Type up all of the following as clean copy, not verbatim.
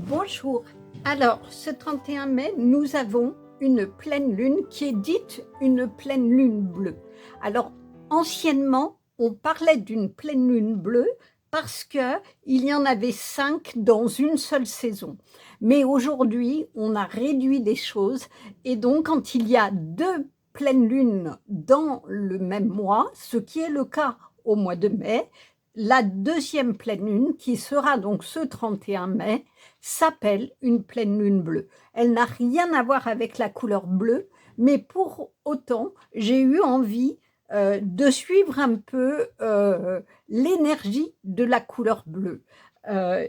Bonjour. Alors, ce 31 mai, nous avons une pleine lune qui est dite une pleine lune bleue. Alors, anciennement, on parlait d'une pleine lune bleue parce qu'il y en avait 5 dans une seule saison. Mais aujourd'hui, on a réduit les choses et donc quand il y a 2 pleines lunes dans le même mois, ce qui est le cas au mois de mai, la deuxième pleine lune, qui sera donc ce 31 mai, s'appelle une pleine lune bleue. Elle n'a rien à voir avec la couleur bleue, mais pour autant, j'ai eu envie de suivre un peu l'énergie de la couleur bleue.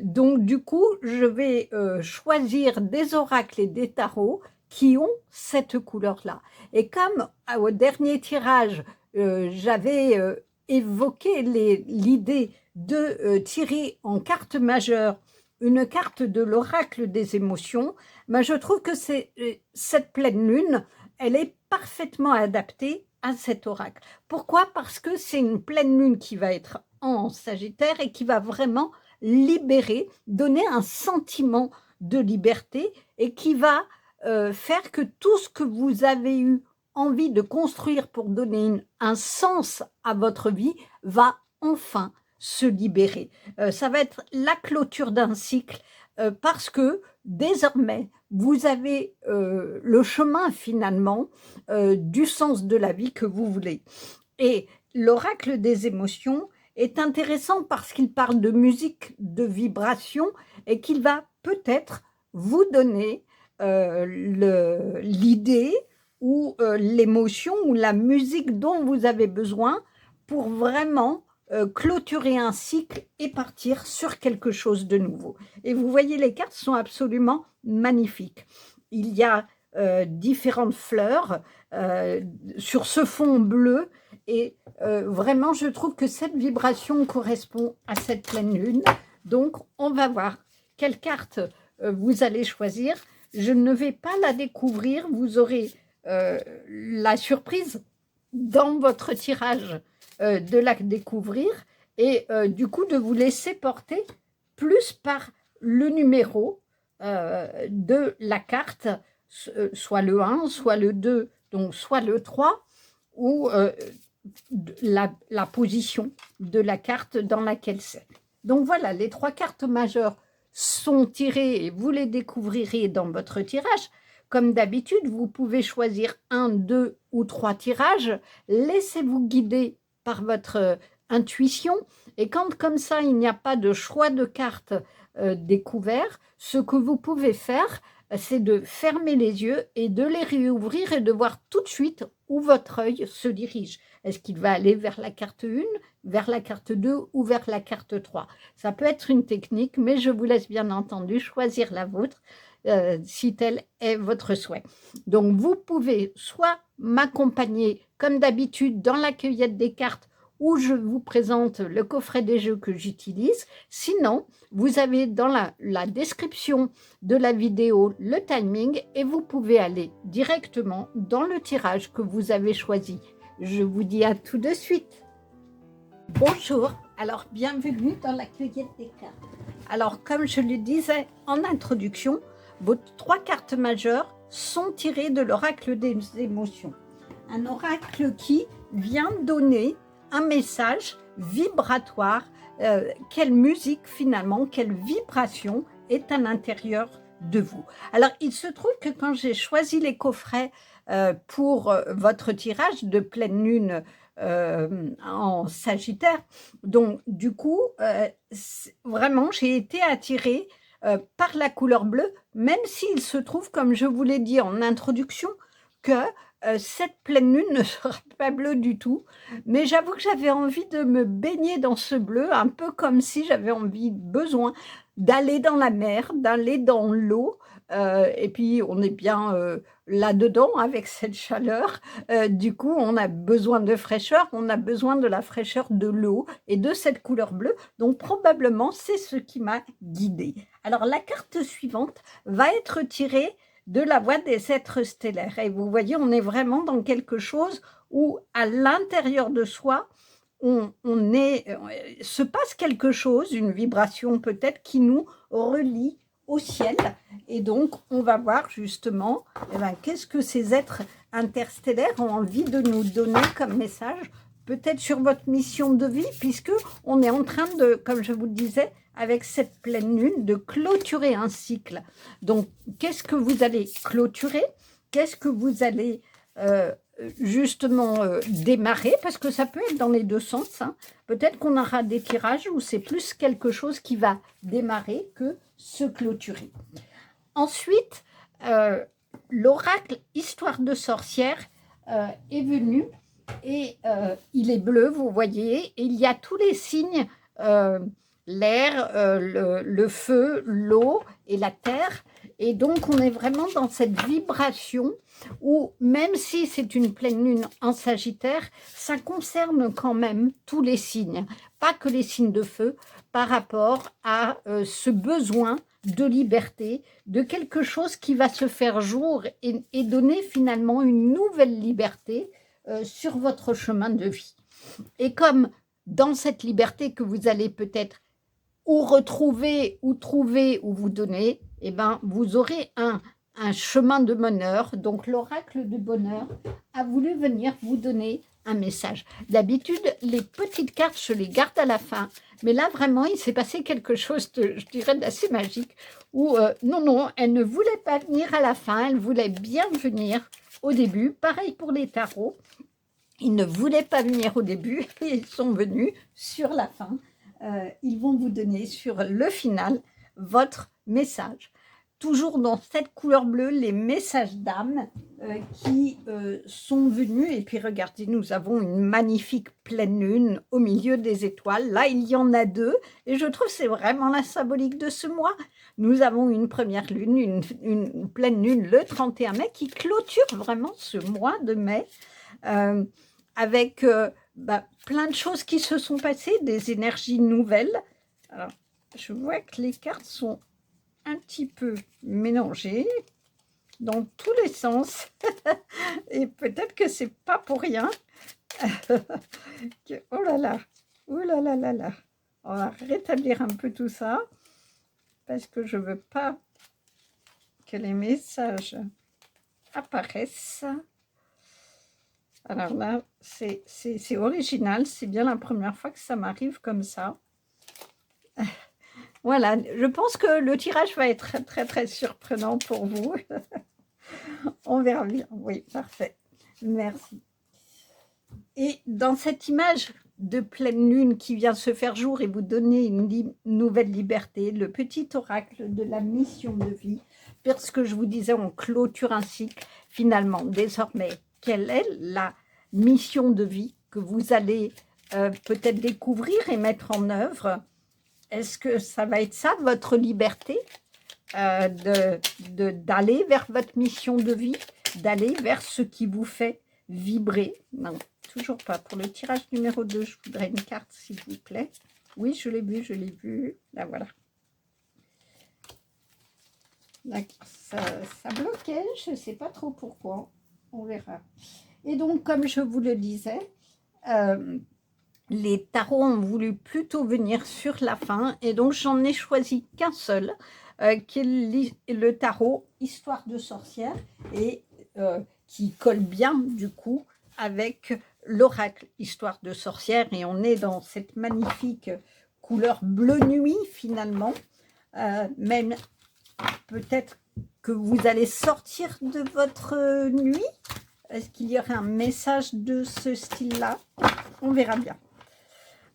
Donc du coup, je vais choisir des oracles et des tarots qui ont cette couleur-là. Et comme au dernier tirage, j'avais évoqué l'idée de tirer en carte majeure une carte de l'oracle des émotions, ben je trouve que cette pleine lune, elle est parfaitement adaptée à cet oracle. Pourquoi? Parce que c'est une pleine lune qui va être en Sagittaire et qui va vraiment libérer, donner un sentiment de liberté et qui va faire que tout ce que vous avez eu envie de construire pour donner un sens à votre vie va enfin se libérer. Ça va être la clôture d'un cycle parce que désormais, vous avez le chemin finalement du sens de la vie que vous voulez. Et l'oracle des émotions est intéressant parce qu'il parle de musique, de vibration et qu'il va peut-être vous donner l'idée ou l'émotion ou la musique dont vous avez besoin pour vraiment clôturer un cycle et partir sur quelque chose de nouveau. Et vous voyez, les cartes sont absolument magnifiques. Il y a différentes fleurs sur ce fond bleu et vraiment, je trouve que cette vibration correspond à cette pleine lune. Donc, on va voir quelle carte vous allez choisir. Je ne vais pas la découvrir. Vous aurez la surprise dans votre tirage de la découvrir et du coup de vous laisser porter plus par le numéro de la carte, soit le 1, soit le 2, donc soit le 3, ou la position de la carte dans laquelle c'est. Donc voilà, les 3 cartes majeures sont tirées et vous les découvrirez dans votre tirage. Comme d'habitude, vous pouvez choisir 1, 2 ou 3 tirages. Laissez-vous guider par votre intuition. Et quand comme ça, il n'y a pas de choix de cartes découvert, ce que vous pouvez faire, c'est de fermer les yeux et de les réouvrir et de voir tout de suite où votre œil se dirige. Est-ce qu'il va aller vers la carte 1, vers la carte 2 ou vers la carte 3? Ça peut être une technique, mais je vous laisse bien entendu choisir la vôtre si tel est votre souhait. Donc, vous pouvez soit m'accompagner comme d'habitude dans la cueillette des cartes où je vous présente le coffret des jeux que j'utilise. Sinon, vous avez dans la description de la vidéo le timing et vous pouvez aller directement dans le tirage que vous avez choisi. Je vous dis à tout de suite. Bonjour, alors bienvenue dans la cueillette des cartes. Alors comme je le disais en introduction, vos 3 cartes majeures sont tirées de l'oracle des émotions. Un oracle qui vient donner un message vibratoire, quelle musique finalement, quelle vibration est à l'intérieur de vous. Alors il se trouve que quand j'ai choisi les coffrets pour votre tirage de pleine lune en Sagittaire, donc du coup vraiment j'ai été attirée par la couleur bleue, même s'il se trouve, comme je vous l'ai dit en introduction, que cette pleine lune ne sera pas bleue du tout, mais j'avoue que j'avais envie de me baigner dans ce bleu, un peu comme si j'avais besoin d'aller dans la mer, d'aller dans l'eau, et puis on est bien là-dedans avec cette chaleur, du coup on a besoin de fraîcheur, on a besoin de la fraîcheur de l'eau et de cette couleur bleue, donc probablement c'est ce qui m'a guidée. Alors la carte suivante va être tirée de la voie des êtres stellaires. Et vous voyez, on est vraiment dans quelque chose où, à l'intérieur de soi, se passe quelque chose, une vibration peut-être, qui nous relie au ciel. Et donc, on va voir justement eh ben, qu'est-ce que ces êtres interstellaires ont envie de nous donner comme message, peut-être sur votre mission de vie, puisque on est en train de, comme je vous le disais, avec cette pleine lune, de clôturer un cycle. Donc, qu'est-ce que vous allez clôturer? Qu'est-ce que vous allez justement démarrer? Parce que ça peut être dans les deux sens. Hein. Peut-être qu'on aura des tirages où c'est plus quelque chose qui va démarrer que se clôturer. Ensuite, l'oracle Histoire de sorcière est venu et il est bleu, vous voyez, et il y a tous les signes, l'air, le feu, l'eau et la terre. Et donc, on est vraiment dans cette vibration où, même si c'est une pleine lune en Sagittaire, ça concerne quand même tous les signes, pas que les signes de feu, par rapport à ce besoin de liberté, de quelque chose qui va se faire jour et donner finalement une nouvelle liberté sur votre chemin de vie. Et comme dans cette liberté que vous allez peut-être ou retrouver, ou trouver, ou vous donner, eh ben, vous aurez un chemin de bonheur. Donc, l'oracle de bonheur a voulu venir vous donner un message. D'habitude, les petites cartes, je les garde à la fin. Mais là, vraiment, il s'est passé quelque chose, je dirais, d'assez magique. Où, non, elle ne voulait pas venir à la fin. Elle voulait bien venir au début. Pareil pour les tarots. Ils ne voulaient pas venir au début et ils sont venus sur la fin. Ils vont vous donner sur le final votre message. Toujours dans cette couleur bleue, les messages d'âme qui sont venus. Et puis regardez, nous avons une magnifique pleine lune au milieu des étoiles. Là, il y en a deux. Et je trouve que c'est vraiment la symbolique de ce mois. Nous avons une première lune, une pleine lune le 31 mai qui clôture vraiment ce mois de mai. Avec plein de choses qui se sont passées, des énergies nouvelles. Alors, je vois que les cartes sont un petit peu mélangées dans tous les sens. Et peut-être que c'est pas pour rien. Oh là là, oh là là là là. On va rétablir un peu tout ça parce que je veux pas que les messages apparaissent. Alors là, c'est original, c'est bien la première fois que ça m'arrive comme ça. Voilà, je pense que le tirage va être très, très, très surprenant pour vous. On verra bien. Oui, parfait. Merci. Et dans cette image de pleine lune qui vient se faire jour et vous donner une nouvelle liberté, le petit oracle de la mission de vie, parce que je vous disais, on clôture un cycle. Finalement, désormais, quelle est la mission de vie que vous allez peut-être découvrir et mettre en œuvre? Est-ce que ça va être ça, votre liberté, d'aller vers votre mission de vie, d'aller vers ce qui vous fait vibrer? Non, toujours pas. Pour le tirage numéro 2, je voudrais une carte, s'il vous plaît. Oui, je l'ai vu, je l'ai vu. Là, voilà. Ça bloquait, je ne sais pas trop pourquoi. On verra. Et donc, comme je vous le disais, les tarots ont voulu plutôt venir sur la fin. Et donc, j'en ai choisi qu'un seul, qui est le tarot Histoire de sorcière, et qui colle bien, du coup, avec l'oracle Histoire de sorcière. Et on est dans cette magnifique couleur bleu nuit, finalement. Même peut-être que vous allez sortir de votre nuit. Est-ce qu'il y aurait un message de ce style-là? On verra bien.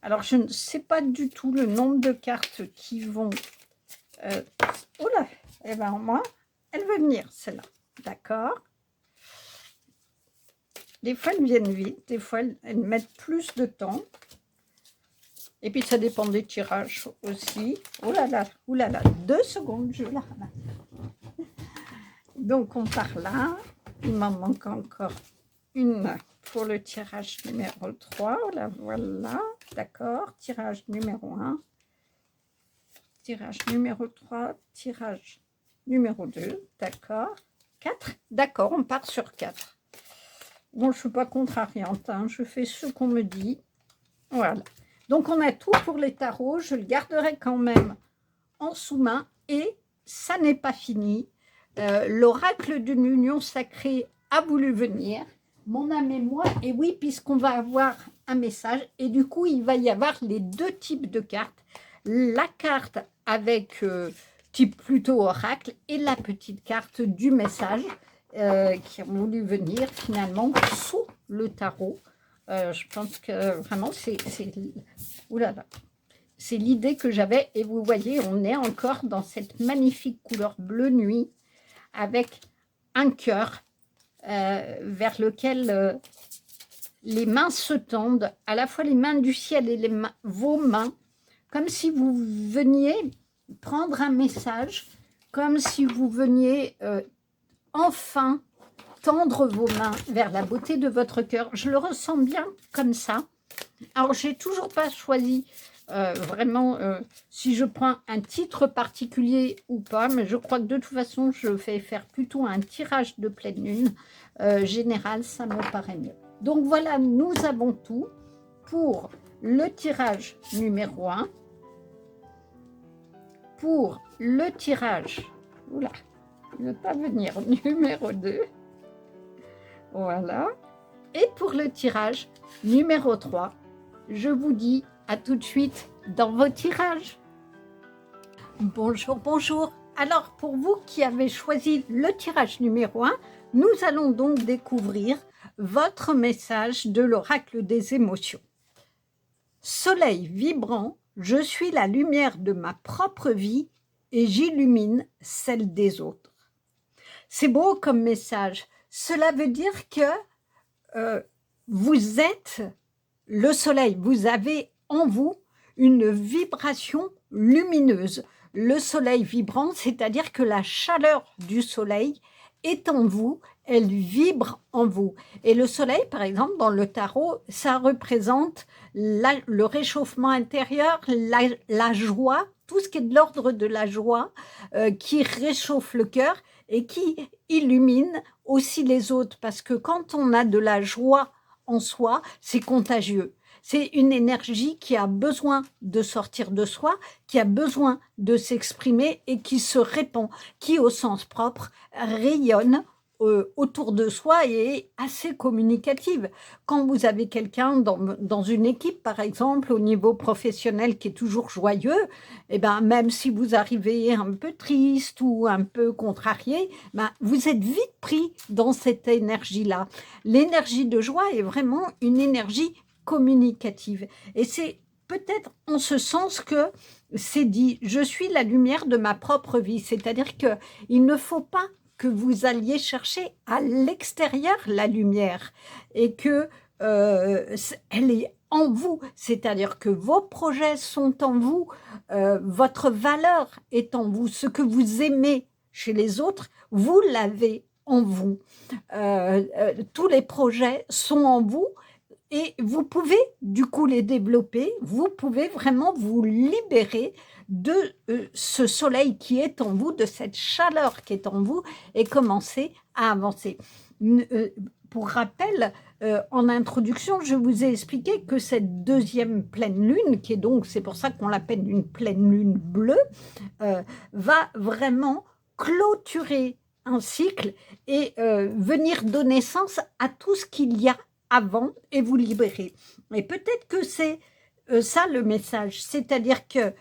Alors, je ne sais pas du tout le nombre de cartes qui vont... Oh là, eh bien, moi, elle veut venir, celle-là. D'accord. Des fois, elles viennent vite. Des fois, elles mettent plus de temps. Et puis, ça dépend des tirages aussi. Oh là là, 2 secondes, je la ramasse. Donc, on part là. Il m'en manque encore une pour le tirage numéro 3. La voilà, d'accord. Tirage numéro 1. Tirage numéro 3. Tirage numéro 2. D'accord. 4. D'accord, on part sur 4. Bon, je ne suis pas contrariante. Hein, je fais ce qu'on me dit. Voilà. Donc, on a tout pour les tarots. Je le garderai quand même en sous-main. Et ça n'est pas fini. L'oracle d'une union sacrée a voulu venir, mon âme et moi, et oui, puisqu'on va avoir un message, et du coup, il va y avoir les deux types de cartes. La carte avec type plutôt oracle et la petite carte du message qui a voulu venir finalement sous le tarot. Je pense que vraiment, c'est l'idée que j'avais. Et vous voyez, on est encore dans cette magnifique couleur bleu nuit avec un cœur vers lequel les mains se tendent, à la fois les mains du ciel et vos mains, comme si vous veniez prendre un message, comme si vous veniez enfin tendre vos mains vers la beauté de votre cœur. Je le ressens bien comme ça. Alors, j'ai toujours pas choisi vraiment si je prends un titre particulier ou pas, mais je crois que de toute façon, je vais faire plutôt un tirage de pleine lune. Général, ça me paraît mieux. Donc voilà, nous avons tout pour le tirage numéro 1. Pour le tirage, oula, il ne veut pas venir, numéro 2. Voilà. Et pour le tirage numéro 3, je vous dis à tout de suite dans vos tirages. Bonjour, bonjour. Alors, pour vous qui avez choisi le tirage numéro 1, nous allons donc découvrir votre message de l'oracle des émotions. Soleil vibrant, je suis la lumière de ma propre vie et j'illumine celle des autres. C'est beau comme message. Cela veut dire que vous êtes le soleil. Vous avez en vous une vibration lumineuse. Le soleil vibrant, c'est-à-dire que la chaleur du soleil est en vous, elle vibre en vous. Et le soleil, par exemple, dans le tarot, ça représente le réchauffement intérieur, la joie, tout ce qui est de l'ordre de la joie, qui réchauffe le cœur et qui illumine aussi les autres. Parce que quand on a de la joie en soi, c'est contagieux. C'est une énergie qui a besoin de sortir de soi, qui a besoin de s'exprimer et qui se répand, qui au sens propre rayonne autour de soi et est assez communicative. Quand vous avez quelqu'un dans une équipe, par exemple, au niveau professionnel qui est toujours joyeux, eh ben, même si vous arrivez un peu triste ou un peu contrarié, ben, vous êtes vite pris dans cette énergie-là. L'énergie de joie est vraiment une énergie communicative. Et c'est peut-être en ce sens que c'est dit, je suis la lumière de ma propre vie. C'est-à-dire qu'il ne faut pas que vous alliez chercher à l'extérieur la lumière et que elle est en vous. C'est-à-dire que vos projets sont en vous, votre valeur est en vous, ce que vous aimez chez les autres, vous l'avez en vous. Tous les projets sont en vous. Et vous pouvez du coup les développer, vous pouvez vraiment vous libérer de ce soleil qui est en vous, de cette chaleur qui est en vous et commencer à avancer. Pour rappel, en introduction, je vous ai expliqué que cette deuxième pleine lune, qui est donc, c'est pour ça qu'on l'appelle une pleine lune bleue, va vraiment clôturer un cycle et venir donner sens à tout ce qu'il y a avant et vous libérer. Et peut-être que c'est ça le message, c'est-à-dire que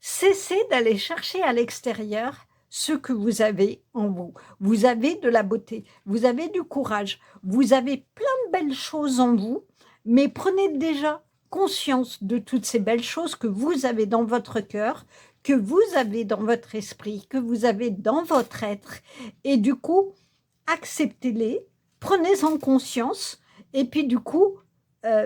cessez d'aller chercher à l'extérieur ce que vous avez en vous. Vous avez de la beauté, vous avez du courage, vous avez plein de belles choses en vous, mais prenez déjà conscience de toutes ces belles choses que vous avez dans votre cœur, que vous avez dans votre esprit, que vous avez dans votre être, et du coup, acceptez-les, prenez-en conscience, et puis du coup,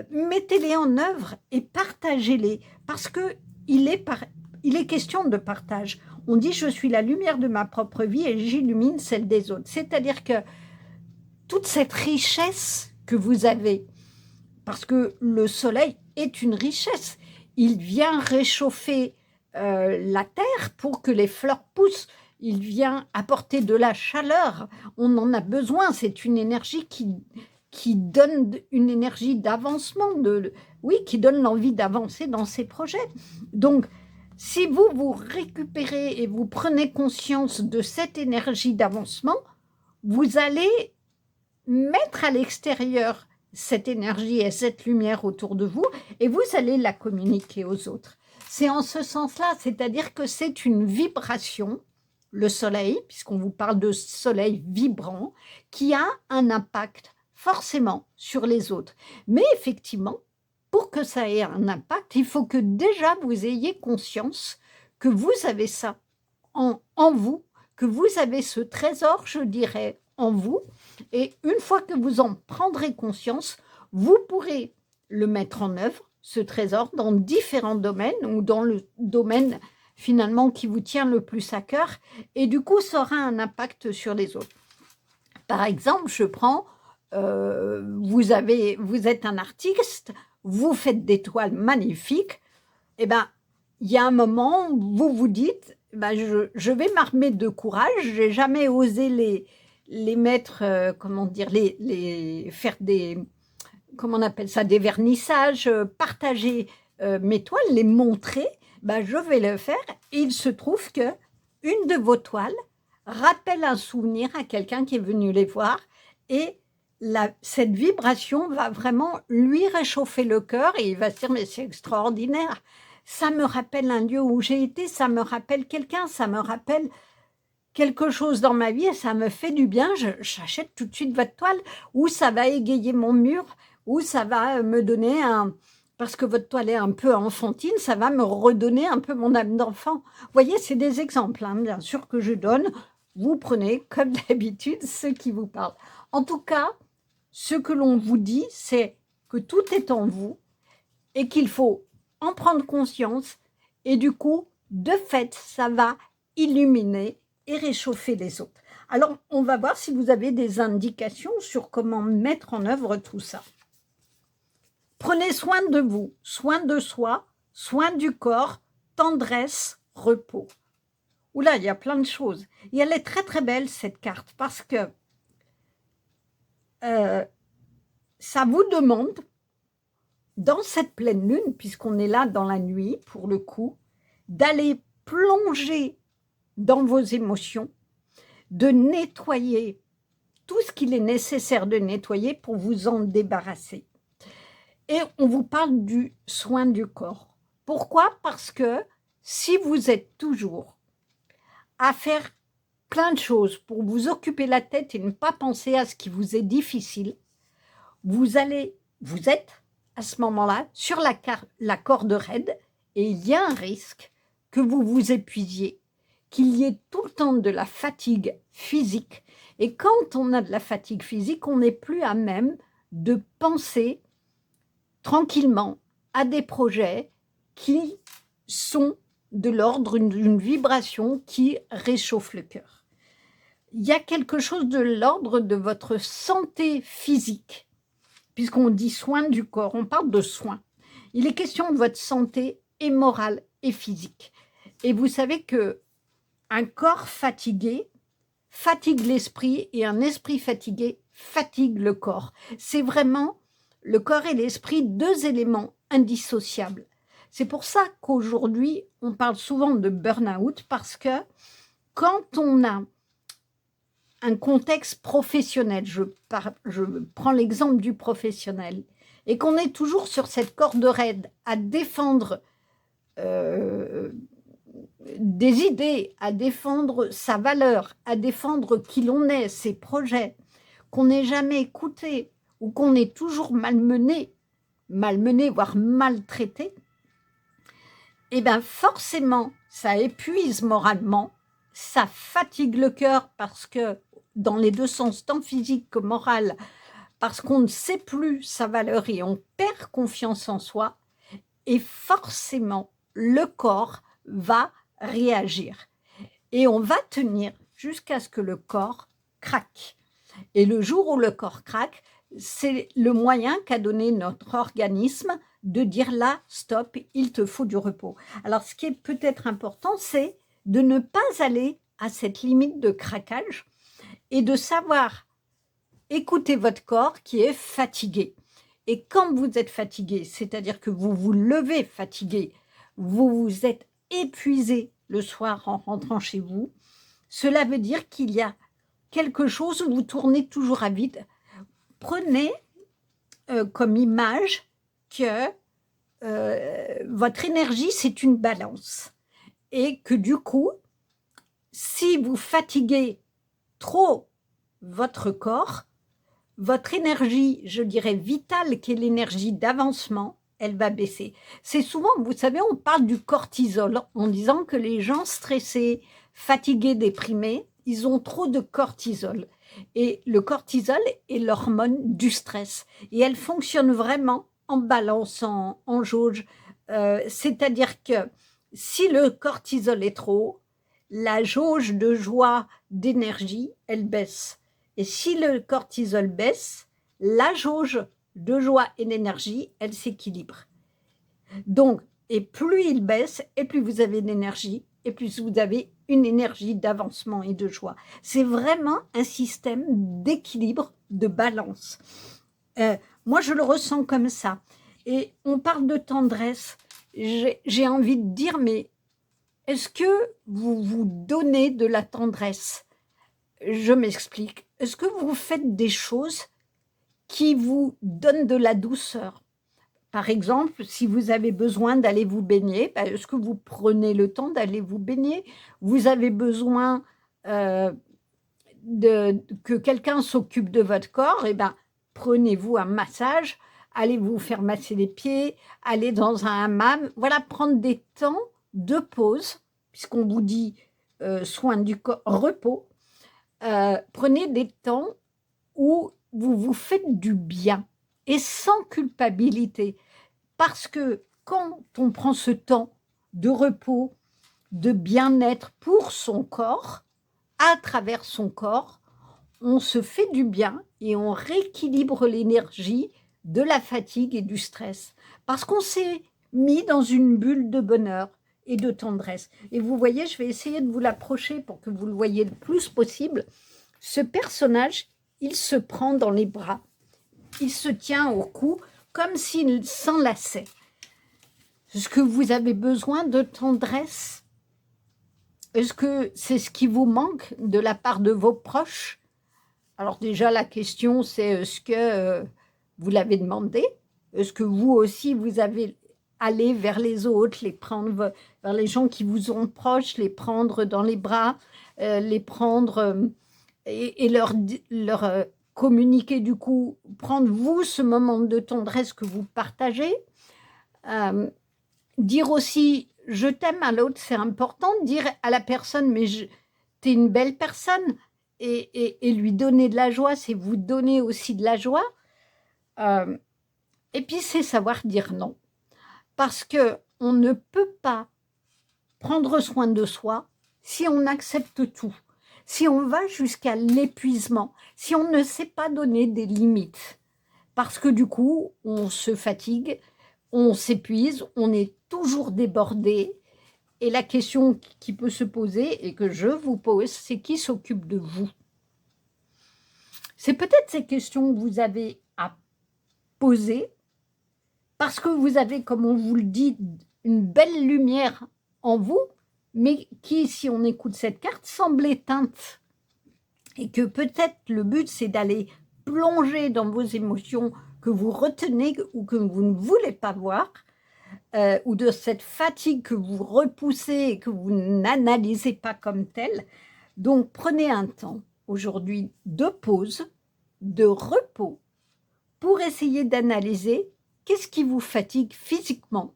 mettez-les en œuvre et partagez-les, parce qu'il est question de partage. On dit « je suis la lumière de ma propre vie et j'illumine celle des autres ». C'est-à-dire que toute cette richesse que vous avez, parce que le soleil est une richesse, il vient réchauffer la terre pour que les fleurs poussent, il vient apporter de la chaleur, on en a besoin, c'est une énergie qui donne une énergie d'avancement, oui, qui donne l'envie d'avancer dans ses projets. Donc, Si vous, vous récupérez et vous prenez conscience de cette énergie d'avancement, vous allez mettre à l'extérieur cette énergie et cette lumière autour de vous et vous allez la communiquer aux autres. C'est en ce sens-là, c'est-à-dire que c'est une vibration, le soleil, puisqu'on vous parle de soleil vibrant, qui a un impact forcément sur les autres. Mais effectivement, pour que ça ait un impact, il faut que déjà vous ayez conscience que vous avez ça en vous, que vous avez ce trésor, je dirais, en vous. Et une fois que vous en prendrez conscience, vous pourrez le mettre en œuvre, ce trésor, dans différents domaines ou dans le domaine finalement qui vous tient le plus à cœur. Et du coup, ça aura un impact sur les autres. Par exemple, je prends, vous êtes un artiste, vous faites des toiles magnifiques, et ben, il y a un moment où vous vous dites, ben, je vais m'armer de courage, j'ai jamais osé les mettre, comment dire, faire des, comment on appelle ça, des vernissages, partager mes toiles, les montrer, ben, je vais le faire. Et il se trouve que une de vos toiles rappelle un souvenir à quelqu'un qui est venu les voir et cette vibration va vraiment lui réchauffer le cœur et il va se dire mais c'est extraordinaire, ça me rappelle un lieu où j'ai été, ça me rappelle quelqu'un, ça me rappelle quelque chose dans ma vie et ça me fait du bien, j'achète tout de suite votre toile ou ça va égayer mon mur ou ça va me donner parce que votre toile est un peu enfantine, ça va me redonner un peu mon âme d'enfant. Vous voyez, c'est des exemples, hein, bien sûr, que je donne. Vous prenez, comme d'habitude, ce qui vous parle. En tout cas, ce que l'on vous dit, c'est que tout est en vous et qu'il faut en prendre conscience. Et du coup, de fait, ça va illuminer et réchauffer les autres. Alors, on va voir si vous avez des indications sur comment mettre en œuvre tout ça. Prenez soin de vous, soin de soi, soin du corps, tendresse, repos. Oula, il y a plein de choses. Et elle est très très belle cette carte parce que ça vous demande, dans cette pleine lune, puisqu'on est là dans la nuit pour le coup, d'aller plonger dans vos émotions, de nettoyer tout ce qu'il est nécessaire de nettoyer pour vous en débarrasser. Et on vous parle du soin du corps. Pourquoi? Parce que si vous êtes toujours à faire plein de choses pour vous occuper la tête et ne pas penser à ce qui vous est difficile, vous êtes à ce moment-là sur la corde raide et il y a un risque que vous vous épuisiez, qu'il y ait tout le temps de la fatigue physique. Et quand on a de la fatigue physique, on n'est plus à même de penser tranquillement à des projets qui sont de l'ordre d'une vibration qui réchauffe le cœur. Il y a quelque chose de l'ordre de votre santé physique, puisqu'on dit soin du corps, on parle de soins. Il est question de votre santé et morale et physique. Et vous savez que un corps fatigué fatigue l'esprit et un esprit fatigué fatigue le corps. C'est vraiment le corps et l'esprit, deux éléments indissociables. C'est pour ça qu'aujourd'hui, on parle souvent de burn-out parce que quand on a un contexte professionnel, je prends l'exemple du professionnel, et qu'on est toujours sur cette corde raide à défendre des idées, à défendre sa valeur, à défendre qui l'on est, ses projets, qu'on n'est jamais écouté ou qu'on est toujours malmené, voire maltraité, et bien forcément, ça épuise moralement, ça fatigue le cœur parce que, dans les deux sens, tant physique que moral, parce qu'on ne sait plus sa valeur et on perd confiance en soi, et forcément, le corps va réagir. Et on va tenir jusqu'à ce que le corps craque. Et le jour où le corps craque, c'est le moyen qu'a donné notre organisme de dire là, stop, il te faut du repos. Alors, ce qui est peut-être important, c'est de ne pas aller à cette limite de craquage et de savoir écouter votre corps qui est fatigué. Et quand vous êtes fatigué, c'est-à-dire que vous vous levez fatigué, vous êtes épuisé le soir en rentrant chez vous, cela veut dire qu'il y a quelque chose où vous tournez toujours à vide. Prenez comme image que votre énergie, c'est une balance. Et que du coup, si vous fatiguez trop votre corps, votre énergie, je dirais vitale, qui est l'énergie d'avancement, elle va baisser. C'est souvent, vous savez, on parle du cortisol en disant que les gens stressés, fatigués, déprimés, ils ont trop de cortisol. Et le cortisol est l'hormone du stress. Et elle fonctionne vraiment en balance, en jauge. C'est-à-dire que si le cortisol est trop haut, la jauge de joie, d'énergie, elle baisse. Et si le cortisol baisse, la jauge de joie et d'énergie, elle s'équilibre. Donc, et plus il baisse, et plus vous avez d'énergie, et plus vous avez une énergie d'avancement et de joie. C'est vraiment un système d'équilibre, de balance. Moi, je le ressens comme ça. Et on parle de tendresse. J'ai envie de dire, mais est-ce que vous vous donnez de la tendresse? Je m'explique. Est-ce que vous faites des choses qui vous donnent de la douceur? Par exemple, si vous avez besoin d'aller vous baigner, est-ce que vous prenez le temps d'aller vous baigner? Vous avez besoin que quelqu'un s'occupe de votre corps, et prenez-vous un massage, allez vous faire masser les pieds, allez dans un hammam, voilà, prendre des temps de pause, puisqu'on vous dit soin du corps, repos, prenez des temps où vous vous faites du bien et sans culpabilité. Parce que quand on prend ce temps de repos, de bien-être pour son corps, à travers son corps, on se fait du bien et on rééquilibre l'énergie de la fatigue et du stress. Parce qu'on s'est mis dans une bulle de bonheur et de tendresse. Et vous voyez, je vais essayer de vous l'approcher pour que vous le voyez le plus possible. Ce personnage, il se prend dans les bras. Il se tient au cou comme s'il s'enlaçait. Est-ce que vous avez besoin de tendresse? Est-ce que c'est ce qui vous manque de la part de vos proches? Alors déjà, la question, c'est est-ce que vous l'avez demandé? Est-ce que vous aussi, vous avez allé vers les autres, les prendre vers les gens qui vous sont proches, les prendre dans les bras, les prendre et leur communiquer du coup, prendre vous ce moment de tendresse que vous partagez, dire aussi je t'aime à l'autre, c'est important, dire à la personne mais t'es une belle personne et lui donner de la joie, c'est vous donner aussi de la joie. Et puis c'est savoir dire non, parce que on ne peut pas prendre soin de soi si on accepte tout. Si on va jusqu'à l'épuisement, si on ne sait pas donner des limites, parce que du coup, on se fatigue, on s'épuise, on est toujours débordé. Et la question qui peut se poser et que je vous pose, c'est qui s'occupe de vous? C'est peut-être ces questions que vous avez à poser parce que vous avez, comme on vous le dit, une belle lumière en vous, mais qui, si on écoute cette carte, semble éteinte. Et que peut-être le but, c'est d'aller plonger dans vos émotions que vous retenez ou que vous ne voulez pas voir, ou de cette fatigue que vous repoussez et que vous n'analysez pas comme telle. Donc, prenez un temps aujourd'hui de pause, de repos, pour essayer d'analyser qu'est-ce qui vous fatigue physiquement.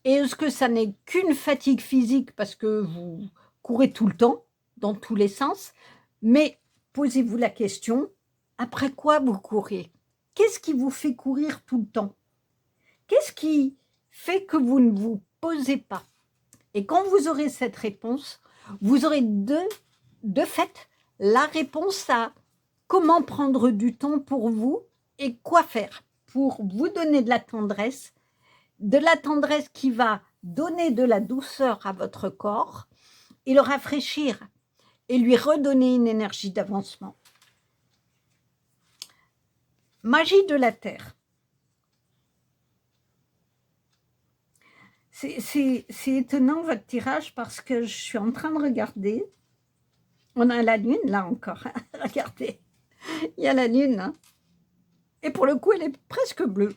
Et est-ce que ça n'est qu'une fatigue physique parce que vous courez tout le temps, dans tous les sens, mais posez-vous la question, après quoi vous courez? Qu'est-ce qui vous fait courir tout le temps? Qu'est-ce qui fait que vous ne vous posez pas? Et quand vous aurez cette réponse, vous aurez de fait la réponse à comment prendre du temps pour vous et quoi faire pour vous donner de la tendresse qui va donner de la douceur à votre corps et le rafraîchir et lui redonner une énergie d'avancement. Magie de la Terre. C'est étonnant votre tirage parce que je suis en train de regarder. On a la lune là encore. Regardez, il y a la lune. Hein. Et pour le coup, elle est presque bleue.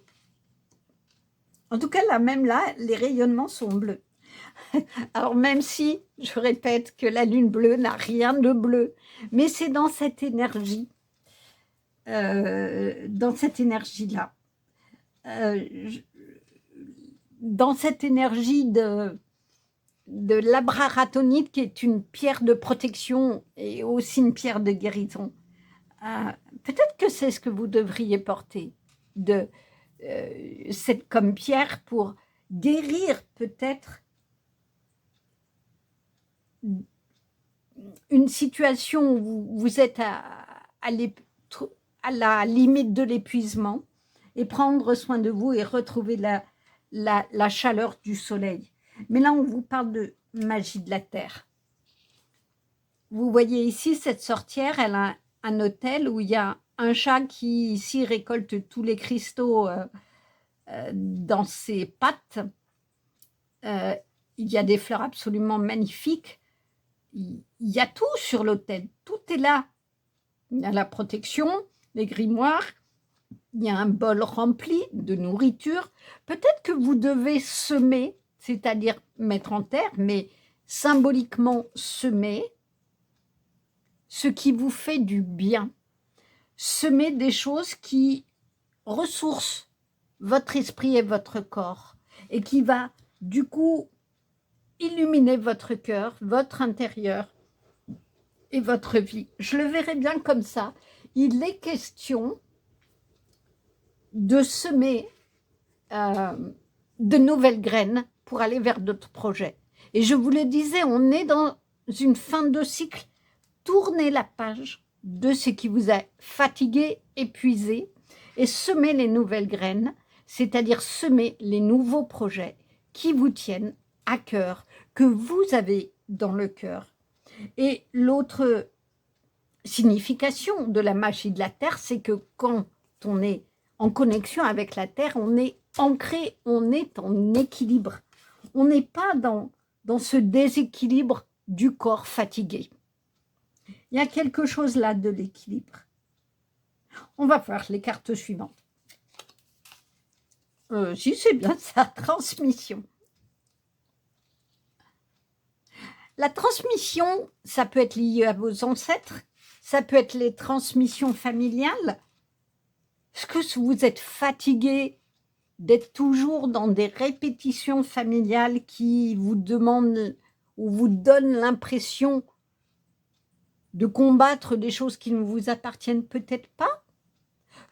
En tout cas, là, même là, les rayonnements sont bleus. Alors même si, je répète, que la lune bleue n'a rien de bleu, mais c'est dans cette énergie, dans cette énergie-là, dans cette énergie de l'abraratonite qui est une pierre de protection et aussi une pierre de guérison. Peut-être que c'est ce que vous devriez porter, cette comme pierre pour guérir peut-être une situation où vous êtes à la limite de l'épuisement et prendre soin de vous et retrouver la chaleur du soleil. Mais là, on vous parle de magie de la terre. Vous voyez ici, cette sorcière, elle a un hôtel où il y a un chat qui, ici, récolte tous les cristaux dans ses pattes. Il y a des fleurs absolument magnifiques. Il y a tout sur l'hôtel. Tout est là. Il y a la protection, les grimoires. Il y a un bol rempli de nourriture. Peut-être que vous devez semer, c'est-à-dire mettre en terre, mais symboliquement semer ce qui vous fait du bien. Semer des choses qui ressourcent votre esprit et votre corps et qui va du coup illuminer votre cœur, votre intérieur et votre vie. Je le verrai bien comme ça. Il est question de semer de nouvelles graines pour aller vers d'autres projets. Et je vous le disais, on est dans une fin de cycle. Tournez la page de ce qui vous a fatigué, épuisé, et semez les nouvelles graines, c'est-à-dire semer les nouveaux projets qui vous tiennent à cœur, que vous avez dans le cœur. Et l'autre signification de la magie de la Terre, c'est que quand on est en connexion avec la Terre, on est ancré, on est en équilibre. On n'est pas dans ce déséquilibre du corps fatigué. Il y a quelque chose là de l'équilibre. On va voir les cartes suivantes. Si, c'est bien ça, transmission. La transmission, ça peut être lié à vos ancêtres, ça peut être les transmissions familiales. Est-ce que vous êtes fatigué d'être toujours dans des répétitions familiales qui vous demandent ou vous donnent l'impression de combattre des choses qui ne vous appartiennent peut-être pas?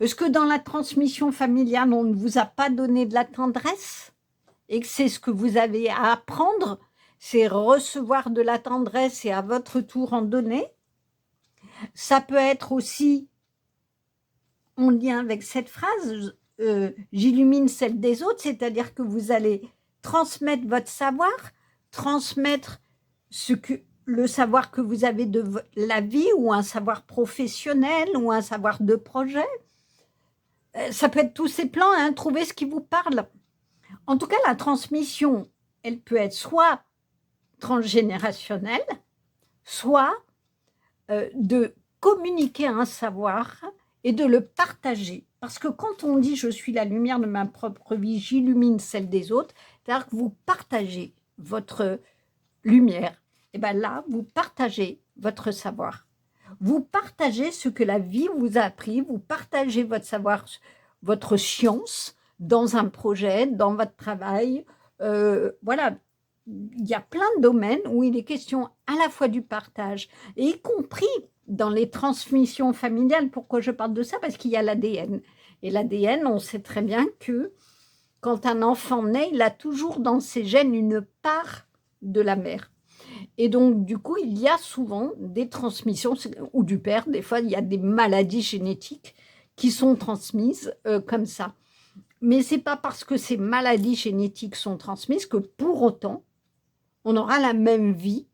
Est-ce que dans la transmission familiale, on ne vous a pas donné de la tendresse et que c'est ce que vous avez à apprendre, c'est recevoir de la tendresse et à votre tour en donner? Ça peut être aussi en lien avec cette phrase, j'illumine celle des autres, c'est-à-dire que vous allez transmettre votre savoir, transmettre le savoir que vous avez de la vie ou un savoir professionnel ou un savoir de projet. Ça peut être tous ces plans, hein, trouvez ce qui vous parle. En tout cas, la transmission, elle peut être soit transgénérationnelle, soit de communiquer un savoir et de le partager. Parce que quand on dit « je suis la lumière de ma propre vie, j'illumine celle des autres », c'est-à-dire que vous partagez votre lumière. Et bien là, vous partagez votre savoir. Vous partagez ce que la vie vous a appris, vous partagez votre savoir, votre science dans un projet, dans votre travail. Voilà, il y a plein de domaines où il est question à la fois du partage, et y compris dans les transmissions familiales. Pourquoi je parle de ça? Parce qu'il y a l'ADN. Et l'ADN, on sait très bien que quand un enfant naît, il a toujours dans ses gènes une part de la mère. Et donc, du coup, il y a souvent des transmissions, ou du père, des fois, il y a des maladies génétiques qui sont transmises comme ça. Mais ce n'est pas parce que ces maladies génétiques sont transmises que pour autant, on aura la même vie,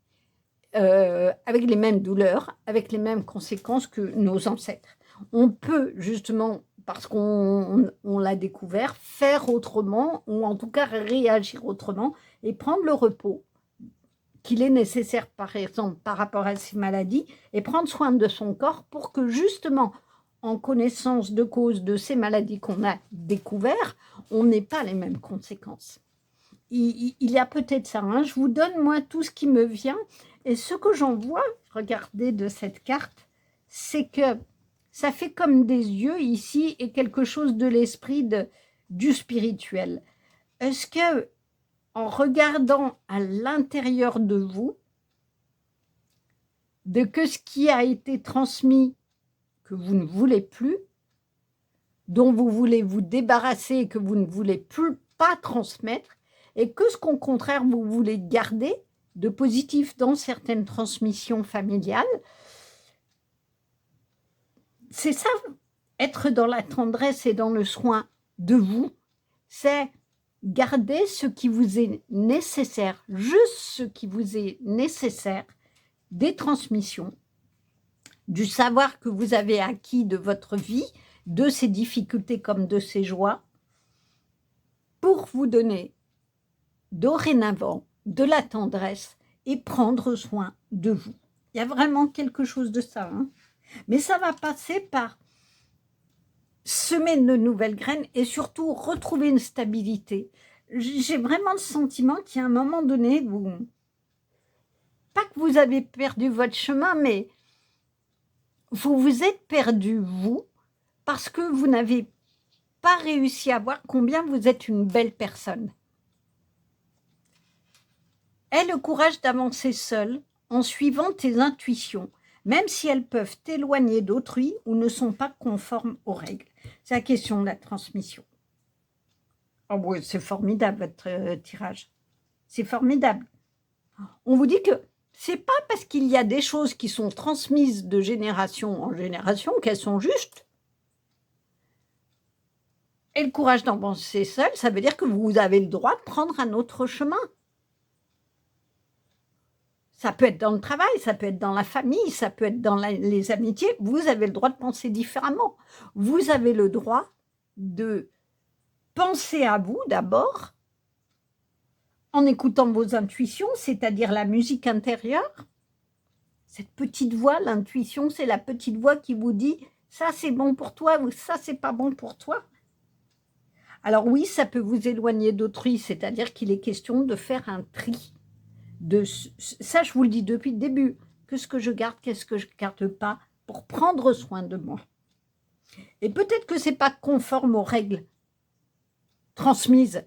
avec les mêmes douleurs, avec les mêmes conséquences que nos ancêtres. On peut justement, parce qu'on l'a découvert, faire autrement, ou en tout cas réagir autrement, et prendre le repos qu'il est nécessaire, par exemple, par rapport à ces maladies, et prendre soin de son corps pour que, justement, en connaissance de cause de ces maladies qu'on a découvertes, on n'ait pas les mêmes conséquences. Il y a peut-être ça, hein. Je vous donne, moi, tout ce qui me vient, et ce que j'en vois, regardez de cette carte, c'est que ça fait comme des yeux ici, et quelque chose de l'esprit du spirituel. Est-ce que, en regardant à l'intérieur de vous, de que ce qui a été transmis, que vous ne voulez plus, dont vous voulez vous débarrasser et que vous ne voulez plus pas transmettre, et que ce qu'au contraire vous voulez garder de positif dans certaines transmissions familiales, c'est ça, être dans la tendresse et dans le soin de vous, c'est garder ce qui vous est nécessaire, juste ce qui vous est nécessaire des transmissions, du savoir que vous avez acquis de votre vie, de ses difficultés comme de ses joies, pour vous donner dorénavant de la tendresse et prendre soin de vous. Il y a vraiment quelque chose de ça, hein. Mais ça va passer par semer de nouvelles graines et surtout retrouver une stabilité. J'ai vraiment le sentiment qu'à un moment donné, pas que vous avez perdu votre chemin, mais vous vous êtes perdu, vous, parce que vous n'avez pas réussi à voir combien vous êtes une belle personne. Aie le courage d'avancer seul en suivant tes intuitions, même si elles peuvent t'éloigner d'autrui ou ne sont pas conformes aux règles. C'est la question de la transmission. Oh oui, c'est formidable votre tirage. C'est formidable. On vous dit que c'est pas parce qu'il y a des choses qui sont transmises de génération en génération qu'elles sont justes. Et le courage d'avancer seul, ça veut dire que vous avez le droit de prendre un autre chemin. Ça peut être dans le travail, ça peut être dans la famille, ça peut être dans les amitiés. Vous avez le droit de penser différemment. Vous avez le droit de penser à vous d'abord en écoutant vos intuitions, c'est-à-dire la musique intérieure. Cette petite voix, l'intuition, c'est la petite voix qui vous dit « ça c'est bon pour toi » ou « ça c'est pas bon pour toi ». Alors oui, ça peut vous éloigner d'autrui, c'est-à-dire qu'il est question de faire un tri. Ça, je vous le dis depuis le début, qu'est-ce que je garde, qu'est-ce que je ne garde pas, pour prendre soin de moi. Et peut-être que ce n'est pas conforme aux règles transmises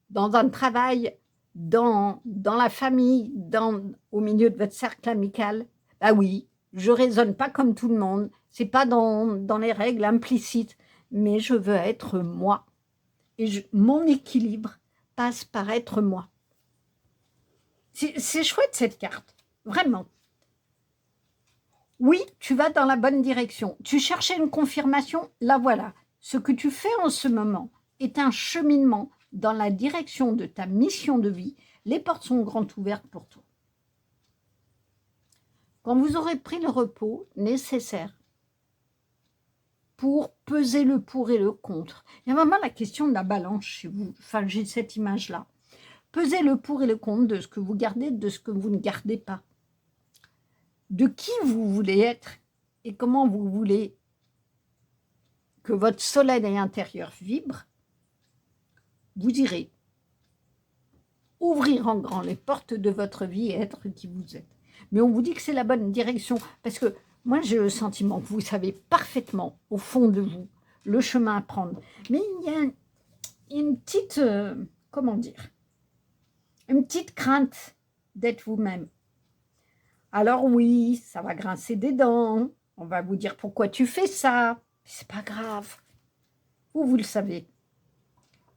dans un travail, dans la famille, au milieu de votre cercle amical. Ah oui, je ne raisonne pas comme tout le monde, ce n'est pas dans les règles implicites, mais je veux être moi. Et mon équilibre passe par être moi. C'est chouette cette carte, vraiment. Oui, tu vas dans la bonne direction. Tu cherchais une confirmation, la voilà. Ce que tu fais en ce moment est un cheminement dans la direction de ta mission de vie. Les portes sont grandes ouvertes pour toi. Quand vous aurez pris le repos nécessaire pour peser le pour et le contre, il y a vraiment la question de la balance chez vous. Enfin, j'ai cette image-là. Pesez le pour et le contre de ce que vous gardez, de ce que vous ne gardez pas. De qui vous voulez être et comment vous voulez que votre soleil intérieur vibre, vous irez ouvrir en grand les portes de votre vie et être qui vous êtes. Mais on vous dit que c'est la bonne direction, parce que moi j'ai le sentiment que vous savez parfaitement, au fond de vous, le chemin à prendre. Mais il y a une petite, comment dire, une petite crainte d'être vous-même. Alors oui, ça va grincer des dents, on va vous dire pourquoi tu fais ça, c'est pas grave. Vous le savez.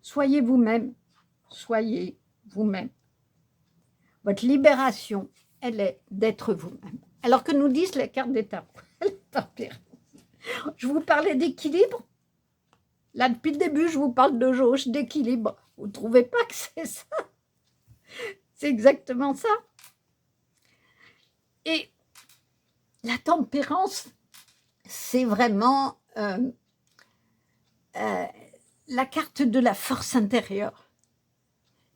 Soyez vous-même, soyez vous-même. Votre libération, elle est d'être vous-même. Alors que nous disent les cartes des tarots. Je vous parlais d'équilibre. Là, depuis le début, je vous parle de jauge, d'équilibre. Vous ne trouvez pas que c'est ça? C'est exactement ça. Et la tempérance, c'est vraiment la carte de la force intérieure.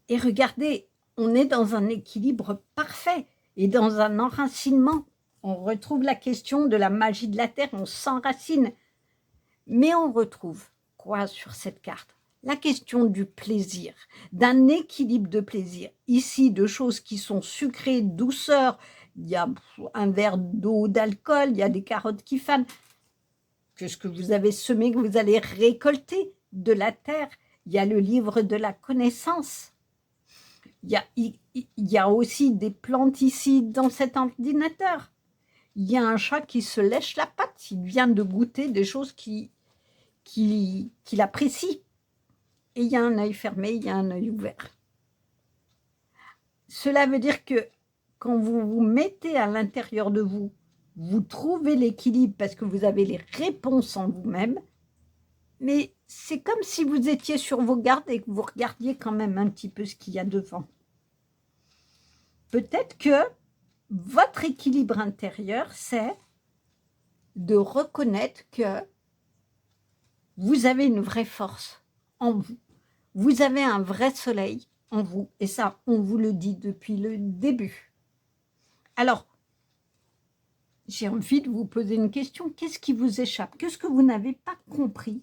Et regardez, on est dans un équilibre parfait et dans un enracinement. On retrouve la question de la magie de la Terre, on s'enracine. Mais on retrouve quoi sur cette carte? La question du plaisir, d'un équilibre de plaisir. Ici, de choses qui sont sucrées, douceur, il y a un verre d'eau, d'alcool, il y a des carottes qui fanent. Que ce que vous avez semé, que vous allez récolter de la terre. Il y a le livre de la connaissance. Il y a aussi des plantes ici dans cet ordinateur. Il y a un chat qui se lèche la patte. Il vient de goûter des choses qu'il apprécie. Et il y a un œil fermé, il y a un œil ouvert. Cela veut dire que quand vous vous mettez à l'intérieur de vous, vous trouvez l'équilibre parce que vous avez les réponses en vous-même, mais c'est comme si vous étiez sur vos gardes et que vous regardiez quand même un petit peu ce qu'il y a devant. Peut-être que votre équilibre intérieur, c'est de reconnaître que vous avez une vraie force en vous. Vous avez un vrai soleil en vous. Et ça, on vous le dit depuis le début. Alors, j'ai envie de vous poser une question. Qu'est-ce qui vous échappe? Qu'est-ce que vous n'avez pas compris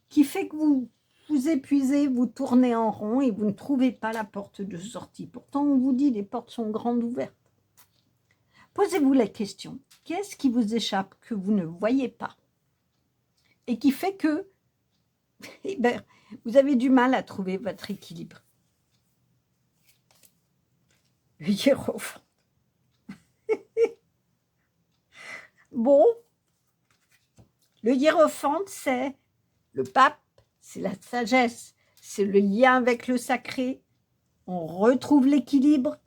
qui fait que vous vous épuisez, vous tournez en rond et vous ne trouvez pas la porte de sortie? Pourtant, on vous dit les portes sont grandes ouvertes. Posez-vous la question. Qu'est-ce qui vous échappe que vous ne voyez pas et qui fait que eh ben, vous avez du mal à trouver votre équilibre? Le hiérophante. Bon, le hiérophante, c'est le pape, c'est la sagesse, c'est le lien avec le sacré. On retrouve l'équilibre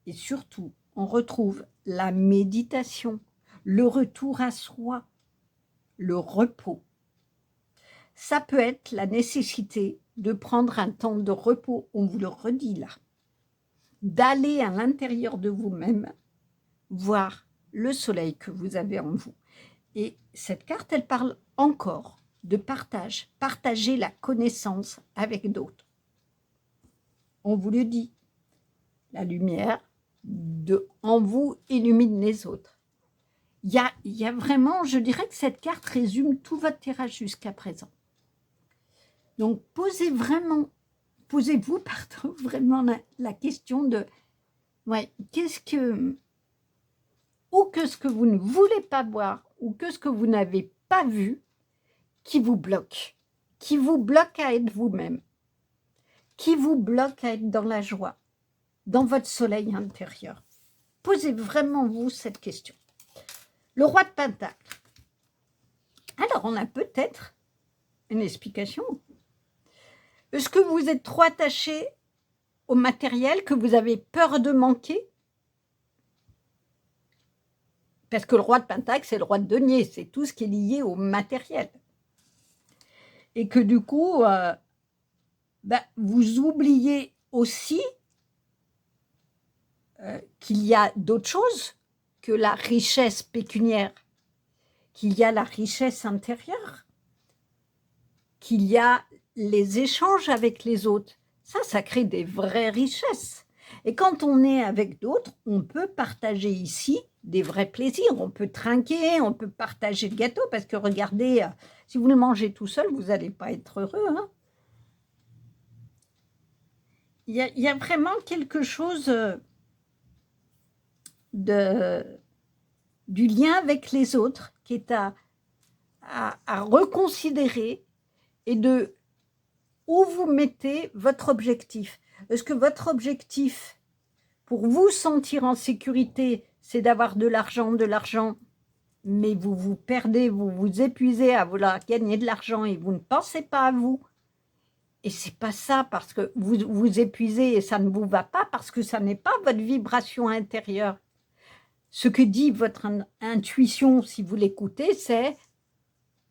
et surtout, on retrouve la méditation, le retour à soi, le repos. Ça peut être la nécessité de prendre un temps de repos, on vous le redit là, d'aller à l'intérieur de vous-même, voir le soleil que vous avez en vous. Et cette carte, elle parle encore de partage, partager la connaissance avec d'autres. On vous le dit, la lumière en vous illumine les autres. Il y a vraiment, je dirais que cette carte résume tout votre tirage jusqu'à présent. Donc, posez-vous vraiment la question de, ouais, qu'est-ce que vous ne voulez pas voir, ou que ce que vous n'avez pas vu, qui vous bloque à être vous-même, qui vous bloque à être dans la joie, dans votre soleil intérieur. Posez vraiment vous cette question. Le roi de Pentacle. Alors, on a peut-être une explication. Est-ce que vous êtes trop attaché au matériel, que vous avez peur de manquer? Parce que le roi de Pentacle, c'est le roi de denier, c'est tout ce qui est lié au matériel. Et que du coup, vous oubliez aussi qu'il y a d'autres choses que la richesse pécuniaire, qu'il y a la richesse intérieure, qu'il y a les échanges avec les autres. Ça crée des vraies richesses. Et quand on est avec d'autres, on peut partager ici des vrais plaisirs. On peut trinquer, on peut partager le gâteau, parce que regardez, si vous le mangez tout seul, vous n'allez pas être heureux. Hein. Il y a vraiment quelque chose du lien avec les autres qui est à reconsidérer, et de où vous mettez votre objectif. Est-ce que votre objectif, pour vous sentir en sécurité, c'est d'avoir de l'argent, mais vous vous perdez, vous vous épuisez à vouloir gagner de l'argent et vous ne pensez pas à vous? Et c'est pas ça, parce que vous vous épuisez et ça ne vous va pas, parce que ça n'est pas votre vibration intérieure. Ce que dit votre intuition, si vous l'écoutez, c'est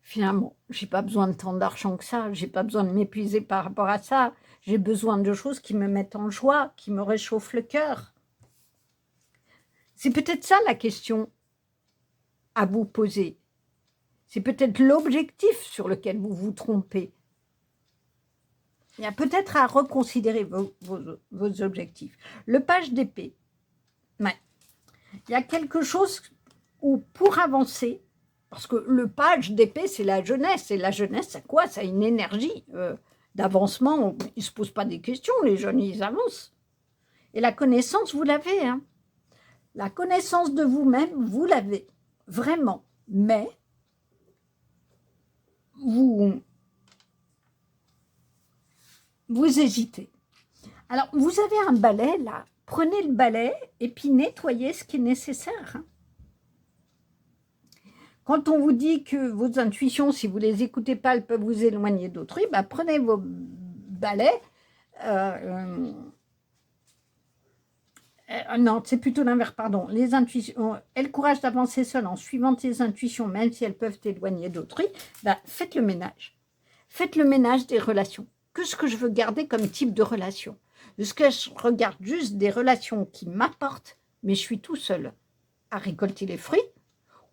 finalement, j'ai pas besoin de tant d'argent que ça, j'ai pas besoin de m'épuiser par rapport à ça, j'ai besoin de choses qui me mettent en joie, qui me réchauffent le cœur. C'est peut-être ça la question à vous poser. C'est peut-être l'objectif sur lequel vous vous trompez. Il y a peut-être à reconsidérer vos objectifs. Le page d'épée, ouais. Il y a quelque chose où pour avancer, parce que le page d'épée, c'est la jeunesse. Et la jeunesse, c'est quoi? C'est une énergie d'avancement. Ils ne se posent pas des questions, les jeunes, ils avancent. Et la connaissance, vous l'avez. Hein. La connaissance de vous-même, vous l'avez. Vraiment. Mais vous hésitez. Alors, vous avez un balai, là. Prenez le balai et puis nettoyez ce qui est nécessaire. Hein. Quand on vous dit que vos intuitions, si vous ne les écoutez pas, elles peuvent vous éloigner d'autrui, bah, prenez vos balais. Non, c'est plutôt l'inverse, pardon. Les intuitions, aie le courage d'avancer seul en suivant tes intuitions, même si elles peuvent t'éloigner d'autrui. Bah, faites le ménage. Faites le ménage des relations. Qu'est-ce que je veux garder comme type de relation? Est-ce que je regarde juste des relations qui m'apportent, mais je suis tout seul à récolter les fruits?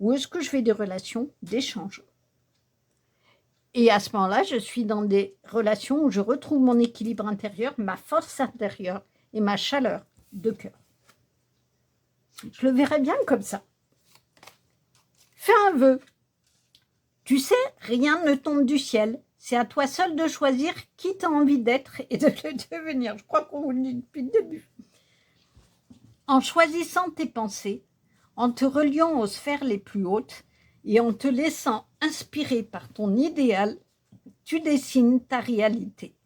Ou est-ce que je fais des relations d'échange? Et à ce moment-là, je suis dans des relations où je retrouve mon équilibre intérieur, ma force intérieure et ma chaleur de cœur. Je le verrais bien comme ça. Fais un vœu. Tu sais, rien ne tombe du ciel. C'est à toi seul de choisir qui tu as envie d'être et de le devenir. Je crois qu'on vous le dit depuis le début. En choisissant tes pensées, en te reliant aux sphères les plus hautes et en te laissant inspirer par ton idéal, tu dessines ta réalité.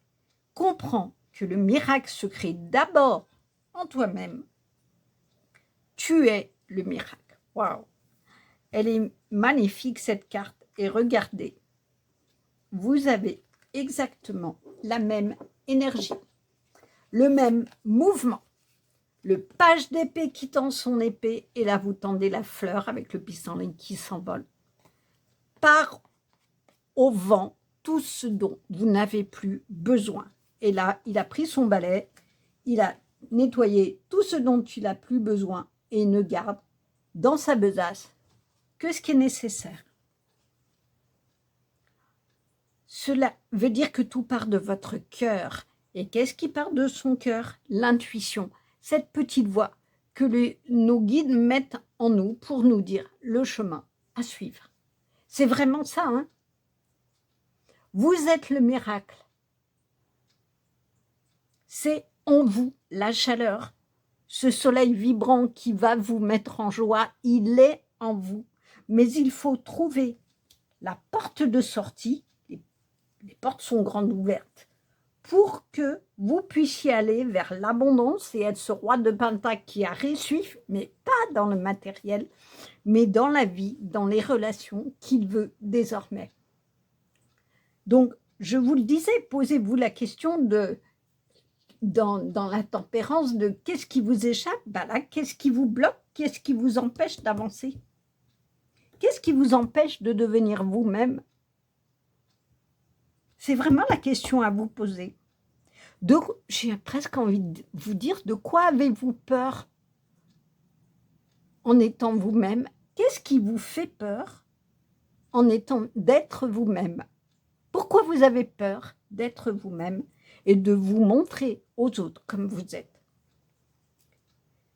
Comprends que le miracle se crée d'abord en toi-même. Tu es le miracle. Waouh! Elle est magnifique cette carte et regardez, vous avez exactement la même énergie, le même mouvement. Le page d'épée qui tend son épée, et là vous tendez la fleur avec le pissenlit qui s'envole. Part au vent tout ce dont vous n'avez plus besoin. Et là, il a pris son balai, il a nettoyé tout ce dont il n'a plus besoin et il ne garde dans sa besace que ce qui est nécessaire. Cela veut dire que tout part de votre cœur. Et qu'est-ce qui part de son cœur? L'intuition. Cette petite voix que nos guides mettent en nous pour nous dire le chemin à suivre. C'est vraiment ça, hein? Vous êtes le miracle. C'est en vous la chaleur. Ce soleil vibrant qui va vous mettre en joie, il est en vous. Mais il faut trouver la porte de sortie. Les portes sont grandes ouvertes. Pour que vous puissiez aller vers l'abondance et être ce roi de Pentacle qui a réussi, mais pas dans le matériel, mais dans la vie, dans les relations qu'il veut désormais. Donc, je vous le disais, posez-vous la question dans la tempérance de qu'est-ce qui vous échappe, ben là, qu'est-ce qui vous bloque, qu'est-ce qui vous empêche d'avancer? Qu'est-ce qui vous empêche de devenir vous-même? C'est vraiment la question à vous poser. J'ai presque envie de vous dire, de quoi avez-vous peur en étant vous-même? Qu'est-ce qui vous fait peur en étant d'être vous-même? Pourquoi vous avez peur d'être vous-même et de vous montrer aux autres comme vous êtes?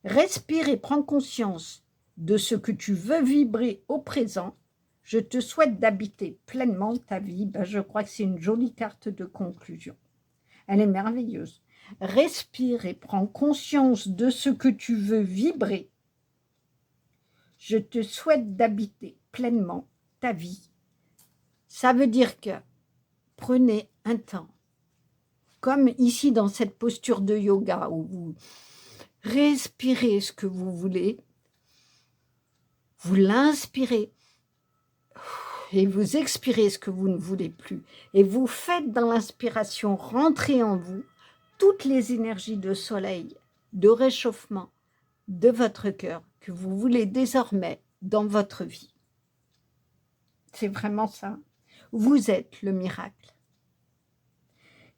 Respire et prends conscience de ce que tu veux vibrer au présent. Je te souhaite d'habiter pleinement ta vie. Ben, je crois que c'est une jolie carte de conclusion. Elle est merveilleuse. Respire et prends conscience de ce que tu veux vibrer. Je te souhaite d'habiter pleinement ta vie. Ça veut dire que prenez un temps, comme ici dans cette posture de yoga où vous respirez ce que vous voulez, vous l'inspirez et vous expirez ce que vous ne voulez plus. Et vous faites dans l'inspiration rentrer en vous toutes les énergies de soleil, de réchauffement de votre cœur que vous voulez désormais dans votre vie. C'est vraiment ça. Vous êtes le miracle.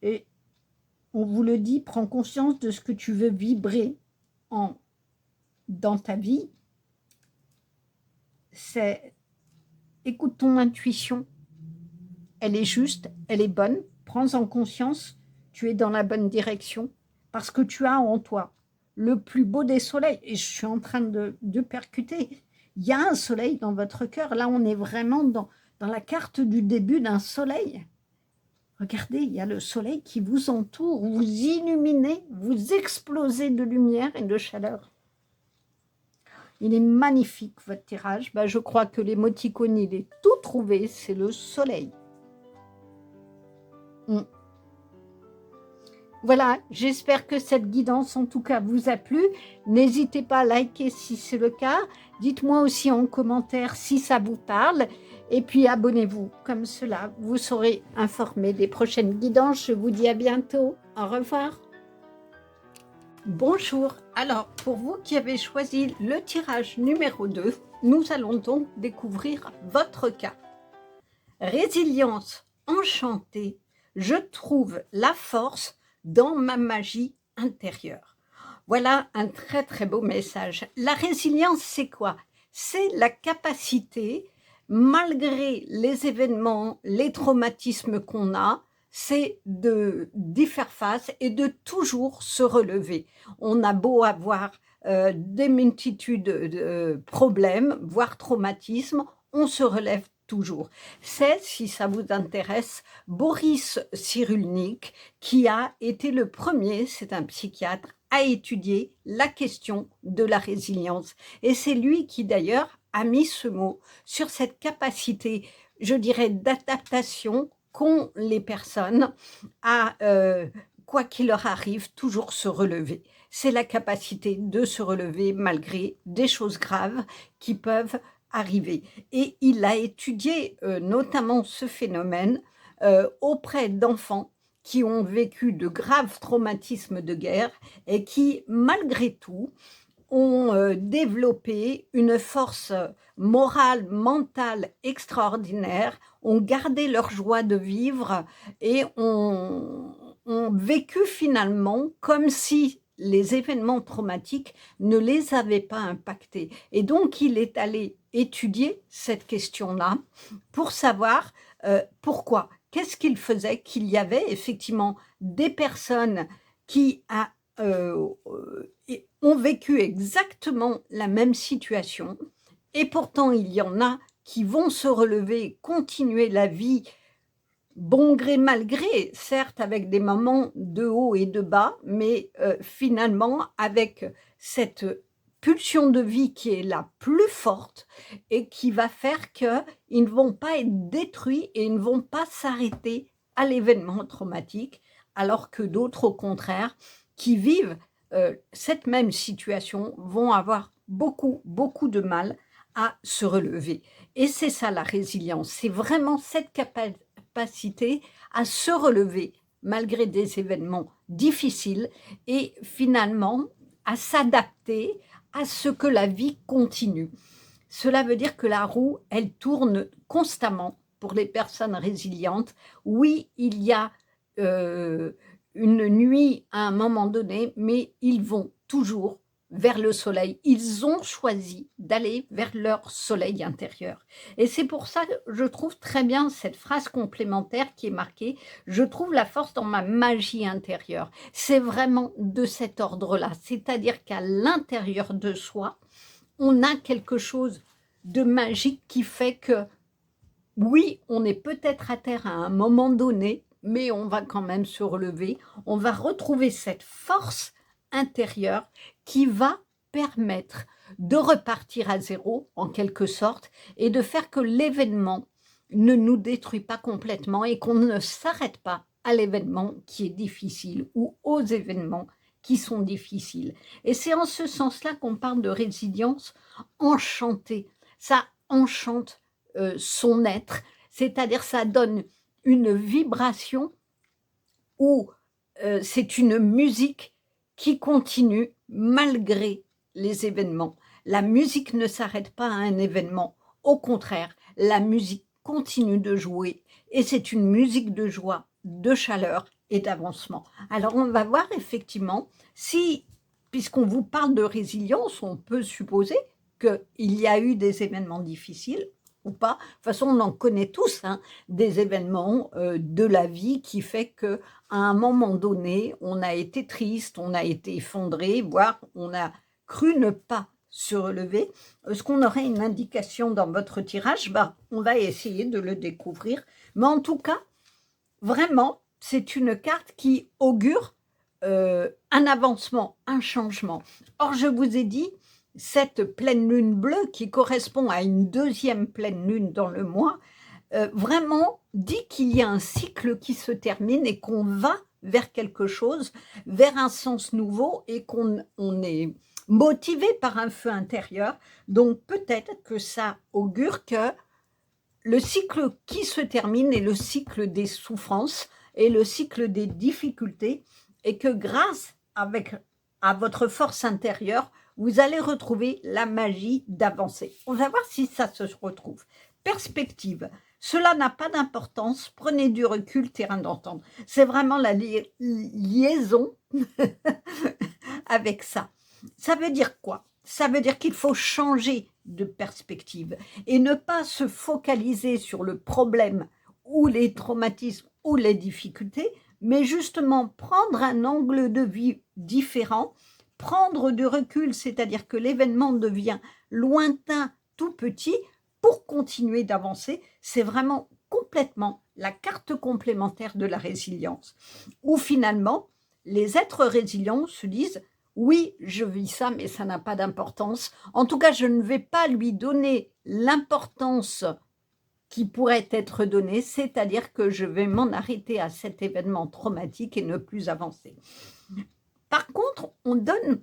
Et on vous le dit, prends conscience de ce que tu veux vibrer dans ta vie. Écoute ton intuition. Elle est juste, elle est bonne. Prends-en conscience. tu es dans la bonne direction parce que tu as en toi le plus beau des soleils. Et je suis en train de percuter. Il y a un soleil dans votre cœur. Là, on est vraiment dans la carte du début d'un soleil. Regardez, il y a le soleil qui vous entoure, vous illuminez, vous explosez de lumière et de chaleur. Il est magnifique, votre tirage. Ben, je crois que l'émoticône, il est tout trouvé, c'est le soleil. Voilà, j'espère que cette guidance, en tout cas, vous a plu. N'hésitez pas à liker si c'est le cas. Dites-moi aussi en commentaire si ça vous parle. Et puis, abonnez-vous. Comme cela, vous serez informé des prochaines guidances. Je vous dis à bientôt. Au revoir. Bonjour. Alors, pour vous qui avez choisi le tirage numéro 2, nous allons donc découvrir votre cas. Résilience enchantée. Je trouve la force dans ma magie intérieure. Voilà un très très beau message. La résilience, c'est quoi? C'est la capacité, malgré les événements, les traumatismes qu'on a, c'est d'y faire face et de toujours se relever. On a beau avoir des multitudes de problèmes, voire traumatismes, on se relève toujours. C'est, si ça vous intéresse, Boris Cyrulnik, qui a été le premier, c'est un psychiatre, à étudier la question de la résilience. Et c'est lui qui d'ailleurs a mis ce mot sur cette capacité, je dirais, d'adaptation qu'ont les personnes à, quoi qu'il leur arrive, toujours se relever. C'est la capacité de se relever malgré des choses graves qui peuvent arriver. Et il a étudié notamment ce phénomène auprès d'enfants qui ont vécu de graves traumatismes de guerre et qui, malgré tout, ont développé une force morale, mentale extraordinaire, ont gardé leur joie de vivre et ont vécu finalement comme si les événements traumatiques ne les avaient pas impactés. Et donc, il est allé étudier cette question-là pour savoir pourquoi. Qu'est-ce qu'il faisait qu'il y avait effectivement des personnes qui ont vécu exactement la même situation et pourtant il y en a qui vont se relever, continuer la vie bon gré mal gré, certes avec des moments de haut et de bas, mais finalement avec cette pulsion de vie qui est la plus forte et qui va faire qu'ils ne vont pas être détruits et ils ne vont pas s'arrêter à l'événement traumatique, alors que d'autres, au contraire, qui vivent cette même situation vont avoir beaucoup, beaucoup de mal à se relever. Et c'est ça la résilience, c'est vraiment cette capacité à se relever malgré des événements difficiles et finalement à s'adapter à ce que la vie continue. Cela veut dire que la roue, elle tourne constamment pour les personnes résilientes. Oui, il y a une nuit à un moment donné, mais ils vont toujours vers le soleil. Ils ont choisi d'aller vers leur soleil intérieur. Et c'est pour ça que je trouve très bien cette phrase complémentaire qui est marquée « Je trouve la force dans ma magie intérieure ». C'est vraiment de cet ordre-là. C'est-à-dire qu'à l'intérieur de soi, on a quelque chose de magique qui fait que, oui, on est peut-être à terre à un moment donné, mais on va quand même se relever. On va retrouver cette force intérieure qui va permettre de repartir à zéro, en quelque sorte, et de faire que l'événement ne nous détruit pas complètement et qu'on ne s'arrête pas à l'événement qui est difficile ou aux événements qui sont difficiles. Et c'est en ce sens-là qu'on parle de résilience enchantée. Ça enchante son être, c'est-à-dire ça donne une vibration où c'est une musique qui continue malgré les événements. La musique ne s'arrête pas à un événement. Au contraire, la musique continue de jouer et c'est une musique de joie, de chaleur et d'avancement. Alors on va voir effectivement si, puisqu'on vous parle de résilience, on peut supposer qu'il y a eu des événements difficiles ou pas. De toute façon, on en connaît tous, hein, des événements de la vie qui fait qu'à un moment donné, on a été triste, on a été effondré, voire on a cru ne pas se relever. Est-ce qu'on aurait une indication dans votre tirage? On va essayer de le découvrir. Mais en tout cas, vraiment, c'est une carte qui augure un avancement, un changement. Or, je vous ai dit, cette pleine lune bleue qui correspond à une deuxième pleine lune dans le mois, vraiment dit qu'il y a un cycle qui se termine et qu'on va vers quelque chose, vers un sens nouveau et qu'on est motivé par un feu intérieur. Donc peut-être que ça augure que le cycle qui se termine est le cycle des souffrances et le cycle des difficultés, et que grâce à votre force intérieure, vous allez retrouver la magie d'avancer. On va voir si ça se retrouve. Perspective. Cela n'a pas d'importance, prenez du recul, terrain d'entente. C'est vraiment la liaison avec ça. Ça veut dire quoi? Ça veut dire qu'il faut changer de perspective et ne pas se focaliser sur le problème ou les traumatismes ou les difficultés, mais justement prendre un angle de vue différent, prendre du recul, c'est-à-dire que l'événement devient lointain, tout petit, pour continuer d'avancer. C'est vraiment complètement la carte complémentaire de la résilience, où finalement, les êtres résilients se disent « Oui, je vis ça, mais ça n'a pas d'importance. En tout cas, je ne vais pas lui donner l'importance qui pourrait être donnée, c'est-à-dire que je vais m'en arrêter à cet événement traumatique et ne plus avancer. » Par contre, on donne,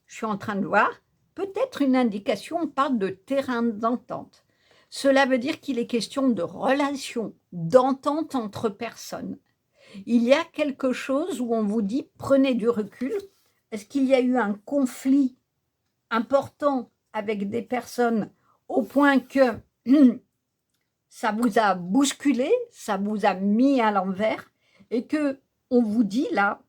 je suis en train de voir, peut-être une indication, on parle de terrain d'entente. Cela veut dire qu'il est question de relation, d'entente entre personnes. Il y a quelque chose où on vous dit « prenez du recul ». Est-ce qu'il y a eu un conflit important avec des personnes au point que ça vous a bousculé, ça vous a mis à l'envers et que on vous dit là,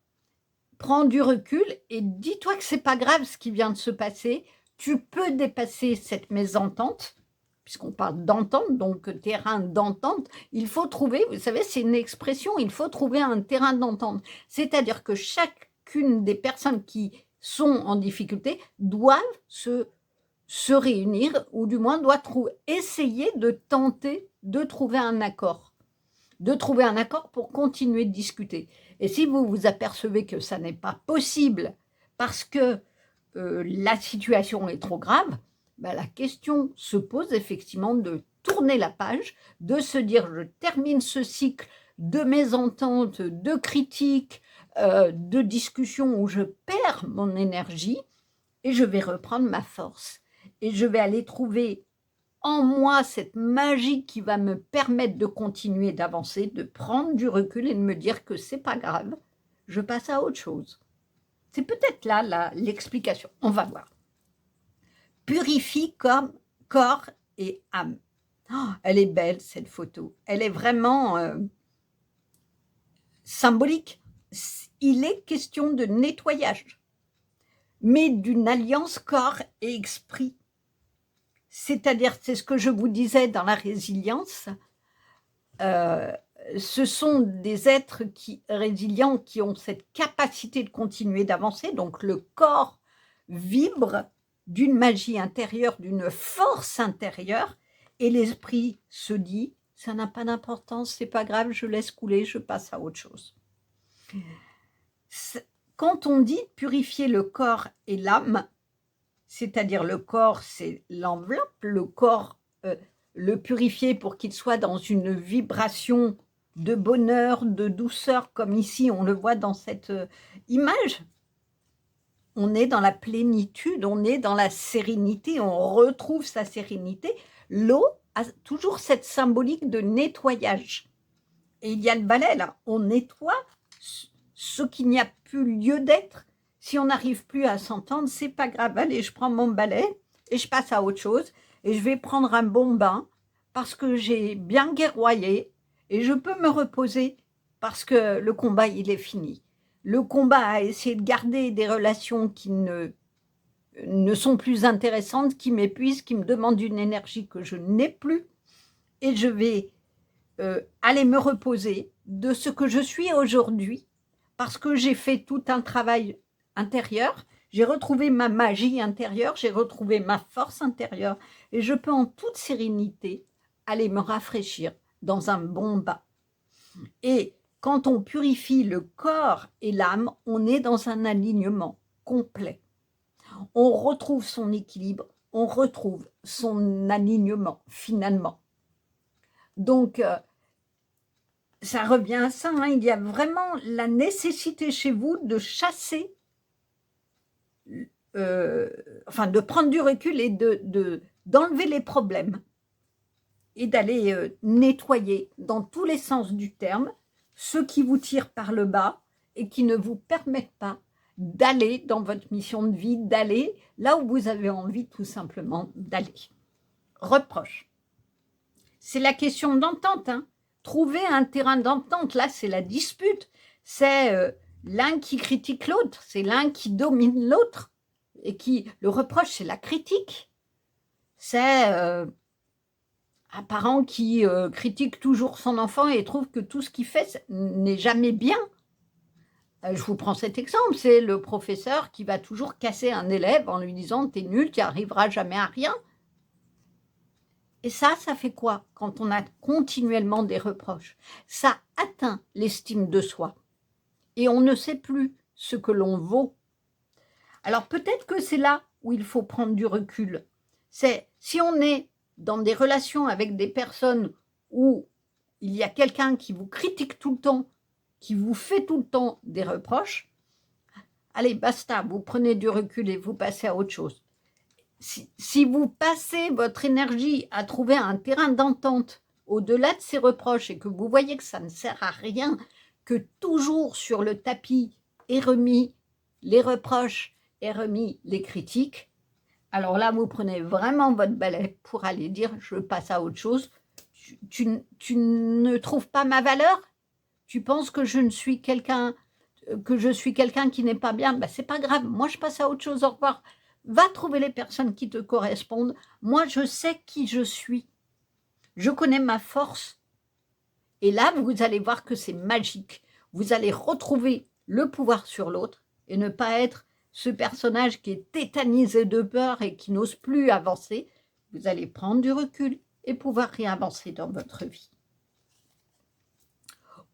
prends du recul et dis-toi que c'est pas grave ce qui vient de se passer, tu peux dépasser cette mésentente, puisqu'on parle d'entente, donc terrain d'entente, il faut trouver, vous savez, c'est une expression, il faut trouver un terrain d'entente. C'est-à-dire que chacune des personnes qui sont en difficulté doivent se réunir, ou du moins doivent essayer de tenter de trouver un accord. De trouver un accord pour continuer de discuter. Et si vous vous apercevez que ça n'est pas possible parce que la situation est trop grave, la question se pose effectivement de tourner la page, de se dire je termine ce cycle de mésentente, de critiques, de discussions où je perds mon énergie et je vais reprendre ma force. Et je vais aller trouver en moi cette magie qui va me permettre de continuer d'avancer, de prendre du recul et de me dire que c'est pas grave, je passe à autre chose. C'est peut-être là l'explication. On va voir. Purifie comme corps et âme. Oh, elle est belle cette photo. Elle est vraiment symbolique. Il est question de nettoyage, mais d'une alliance corps et esprit. C'est-à-dire, c'est ce que je vous disais dans la résilience, ce sont des êtres résilients qui ont cette capacité de continuer d'avancer, donc le corps vibre d'une magie intérieure, d'une force intérieure, et l'esprit se dit, ça n'a pas d'importance, c'est pas grave, je laisse couler, je passe à autre chose. Quand on dit purifier le corps et l'âme, c'est-à-dire le corps, c'est l'enveloppe, le corps, le purifier pour qu'il soit dans une vibration de bonheur, de douceur, comme ici on le voit dans cette image. On est dans la plénitude, on est dans la sérénité, on retrouve sa sérénité. L'eau a toujours cette symbolique de nettoyage. Et il y a le balai là, on nettoie ce qu'il n'y a plus lieu d'être. Si on n'arrive plus à s'entendre, c'est pas grave. Allez, je prends mon balai et je passe à autre chose. Et je vais prendre un bon bain parce que j'ai bien guerroyé et je peux me reposer parce que le combat, il est fini. Le combat à essayer de garder des relations qui ne sont plus intéressantes, qui m'épuisent, qui me demandent une énergie que je n'ai plus. et je vais aller me reposer de ce que je suis aujourd'hui, parce que j'ai fait tout un travail intérieur, j'ai retrouvé ma magie intérieure, j'ai retrouvé ma force intérieure, et je peux en toute sérénité aller me rafraîchir dans un bon bain. Et quand on purifie le corps et l'âme, on est dans un alignement complet. On retrouve son équilibre, on retrouve son alignement finalement. Donc, ça revient à ça, hein, il y a vraiment la nécessité chez vous de chasser, enfin de prendre du recul et d'enlever les problèmes et d'aller nettoyer dans tous les sens du terme ceux qui vous tirent par le bas et qui ne vous permettent pas d'aller dans votre mission de vie, d'aller là où vous avez envie tout simplement d'aller. Reproche. C'est la question d'entente, hein. Trouver un terrain d'entente, là c'est la dispute, c'est l'un qui critique l'autre, c'est l'un qui domine l'autre, et le reproche c'est la critique, c'est un parent qui critique toujours son enfant et trouve que tout ce qu'il fait n'est jamais bien. Je vous prends cet exemple, c'est le professeur qui va toujours casser un élève en lui disant « t'es nul, tu n'y arriveras jamais à rien ». Et ça fait quoi quand on a continuellement des reproches? Ça atteint l'estime de soi. Et on ne sait plus ce que l'on vaut. Alors peut-être que c'est là où il faut prendre du recul. C'est si on est dans des relations avec des personnes où il y a quelqu'un qui vous critique tout le temps, qui vous fait tout le temps des reproches, allez, basta, vous prenez du recul et vous passez à autre chose. Si vous passez votre énergie à trouver un terrain d'entente au-delà de ces reproches et que vous voyez que ça ne sert à rien, que toujours sur le tapis est remis les reproches, est remis les critiques, alors là, vous prenez vraiment votre balai pour aller dire « je passe à autre chose ». Tu ne trouves pas ma valeur? Tu penses que je suis quelqu'un qui n'est pas bien? Ben, c'est pas grave, moi je passe à autre chose, au revoir. Va trouver les personnes qui te correspondent. Moi, je sais qui je suis. Je connais ma force. Et là, vous allez voir que c'est magique. Vous allez retrouver le pouvoir sur l'autre et ne pas être ce personnage qui est tétanisé de peur et qui n'ose plus avancer. Vous allez prendre du recul et pouvoir réavancer dans votre vie.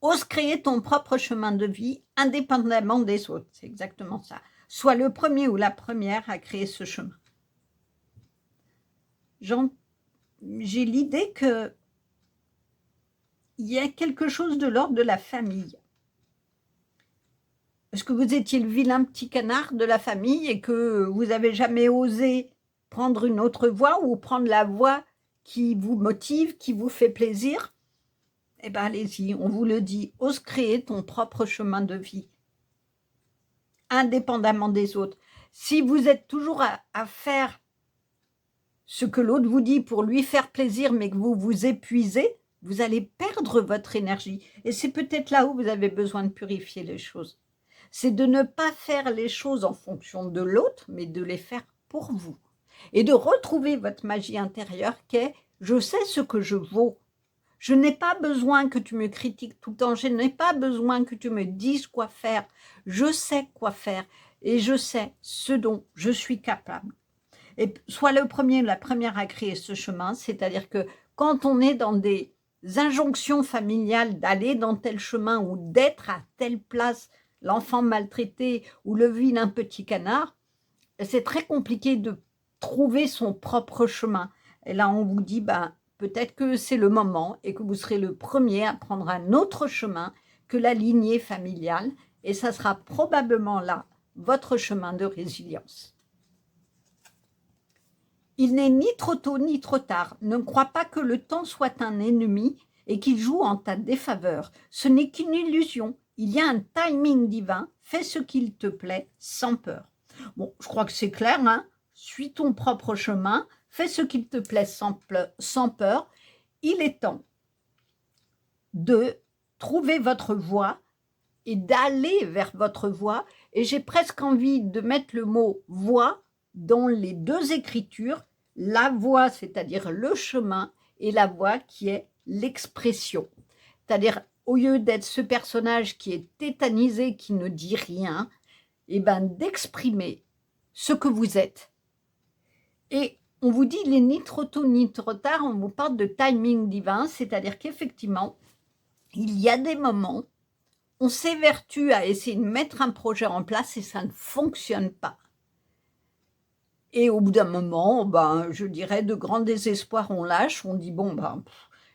Ose créer ton propre chemin de vie indépendamment des autres. C'est exactement ça. Sois le premier ou la première à créer ce chemin. J'ai l'idée qu'il y a quelque chose de l'ordre de la famille. Est-ce que vous étiez le vilain petit canard de la famille et que vous n'avez jamais osé prendre une autre voie ou prendre la voie qui vous motive, qui vous fait plaisir? Eh bien, allez-y, on vous le dit, ose créer ton propre chemin de vie, indépendamment des autres. Si vous êtes toujours à faire ce que l'autre vous dit pour lui faire plaisir, mais que vous vous épuisez, vous allez perdre votre énergie. Et c'est peut-être là où vous avez besoin de purifier les choses. C'est de ne pas faire les choses en fonction de l'autre, mais de les faire pour vous. Et de retrouver votre magie intérieure qui est « je sais ce que je vaux ». Je n'ai pas besoin que tu me critiques tout le temps, je n'ai pas besoin que tu me dises quoi faire. Je sais quoi faire et je sais ce dont je suis capable. Et sois le premier ou la première à créer ce chemin, c'est-à-dire que quand on est dans des injonctions familiales d'aller dans tel chemin ou d'être à telle place, l'enfant maltraité ou le vilain petit canard, c'est très compliqué de trouver son propre chemin. Et là, on vous dit, peut-être que c'est le moment et que vous serez le premier à prendre un autre chemin que la lignée familiale. Et ça sera probablement là votre chemin de résilience. Il n'est ni trop tôt ni trop tard. Ne crois pas que le temps soit un ennemi et qu'il joue en ta défaveur. Ce n'est qu'une illusion. Il y a un timing divin. Fais ce qu'il te plaît sans peur. Bon, je crois que c'est clair, hein. Suis ton propre chemin. Fais ce qu'il te plaît sans peur. Il est temps de trouver votre voie et d'aller vers votre voie. Et j'ai presque envie de mettre le mot voie dans les deux écritures. La voie, c'est-à-dire le chemin, et la voix qui est l'expression. C'est-à-dire, au lieu d'être ce personnage qui est tétanisé, qui ne dit rien, et ben d'exprimer ce que vous êtes. Et on vous dit, il n'est ni trop tôt ni trop tard, on vous parle de timing divin, c'est-à-dire qu'effectivement, il y a des moments, on s'évertue à essayer de mettre un projet en place et ça ne fonctionne pas. Et au bout d'un moment, ben, je dirais, de grand désespoir, on lâche, on dit, bon, ben,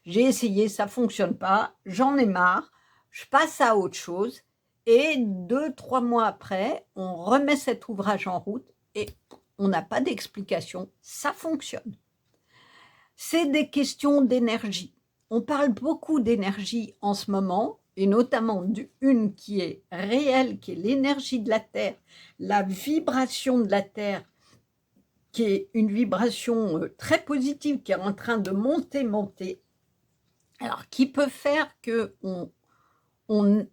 j'ai essayé, ça ne fonctionne pas, j'en ai marre, je passe à autre chose. Et 2-3 mois après, on remet cet ouvrage en route et on n'a pas d'explication, ça fonctionne. C'est des questions d'énergie. On parle beaucoup d'énergie en ce moment, et notamment une qui est réelle, qui est l'énergie de la Terre, la vibration de la Terre, qui est une vibration très positive, qui est en train de monter, alors qui peut faire qu'on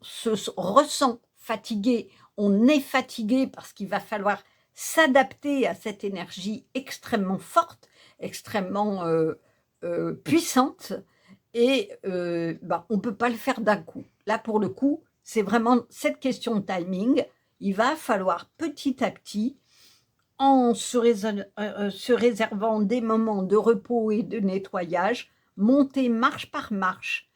se ressent fatigué, on est fatigué parce qu'il va falloir s'adapter à cette énergie extrêmement forte, extrêmement puissante, et ben, on ne peut pas le faire d'un coup. Là, pour le coup, c'est vraiment cette question de timing. Il va falloir petit à petit, en se réservant des moments de repos et de nettoyage, monter marche par marche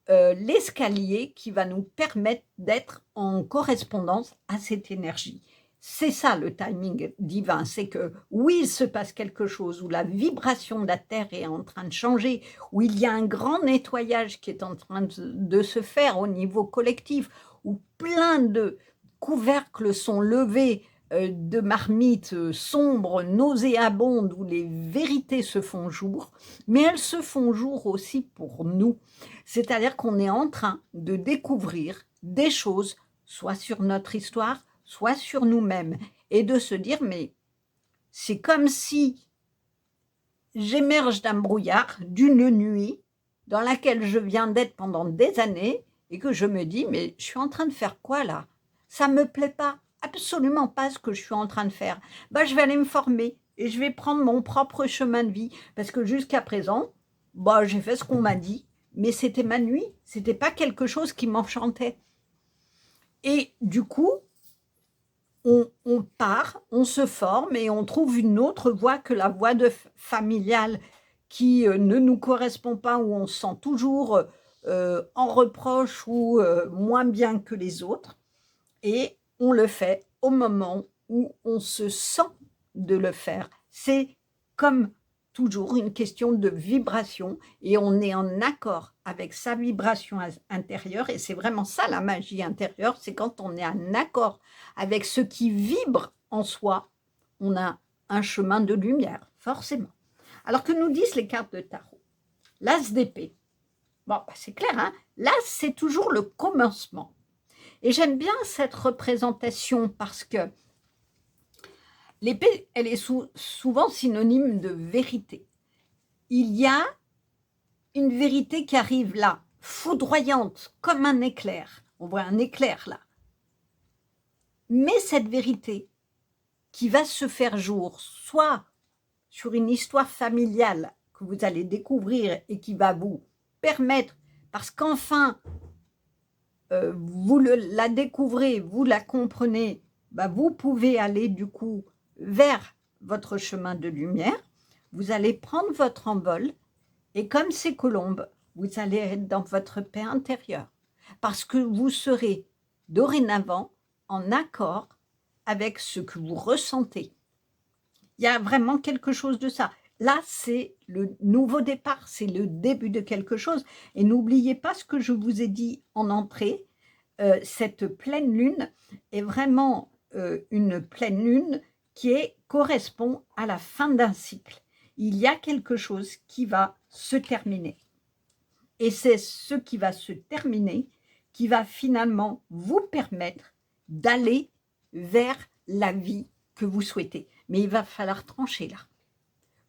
l'escalier qui va nous permettre d'être en correspondance à cette énergie. C'est ça le timing divin, c'est que oui, il se passe quelque chose où la vibration de la Terre est en train de changer, où il y a un grand nettoyage qui est en train de se faire au niveau collectif, où plein de couvercles sont levés, de marmites sombres, nauséabondes, où les vérités se font jour, mais elles se font jour aussi pour nous. C'est-à-dire qu'on est en train de découvrir des choses, soit sur notre histoire, soit sur nous-mêmes, et de se dire, mais c'est comme si j'émerge d'un brouillard, d'une nuit, dans laquelle je viens d'être pendant des années, et que je me dis, mais je suis en train de faire quoi là? Ça ne me plaît pas, absolument pas ce que je suis en train de faire. Ben, je vais aller me former, et je vais prendre mon propre chemin de vie, parce que jusqu'à présent, ben, j'ai fait ce qu'on m'a dit, mais c'était ma nuit, c'était pas quelque chose qui m'enchantait. Et du coup, on part, on se forme et on trouve une autre voie que la voie familiale qui ne nous correspond pas, où on se sent toujours en reproche ou moins bien que les autres. Et on le fait au moment où on se sent de le faire. C'est comme toujours une question de vibration et on est en accord avec sa vibration intérieure, et c'est vraiment ça la magie intérieure, c'est quand on est en accord avec ce qui vibre en soi, on a un chemin de lumière, forcément. Alors que nous disent les cartes de tarot? L'as d'épée. Bon, bah c'est clair, hein? L'as, c'est toujours le commencement. Et j'aime bien cette représentation parce que l'épée, elle est souvent synonyme de vérité. Il y a une vérité qui arrive là, foudroyante, comme un éclair. On voit un éclair là. Mais cette vérité qui va se faire jour, soit sur une histoire familiale que vous allez découvrir et qui va vous permettre, parce qu'enfin, vous la découvrez, vous la comprenez, bah vous pouvez aller du coup vers votre chemin de lumière, vous allez prendre votre envol et comme ces colombes, vous allez être dans votre paix intérieure parce que vous serez dorénavant en accord avec ce que vous ressentez. Il y a vraiment quelque chose de ça. Là, c'est le nouveau départ, c'est le début de quelque chose. Et n'oubliez pas ce que je vous ai dit en entrée, cette pleine lune est vraiment une pleine lune qui correspond à la fin d'un cycle. Il y a quelque chose qui va se terminer. Et c'est ce qui va se terminer qui va finalement vous permettre d'aller vers la vie que vous souhaitez. Mais il va falloir trancher là.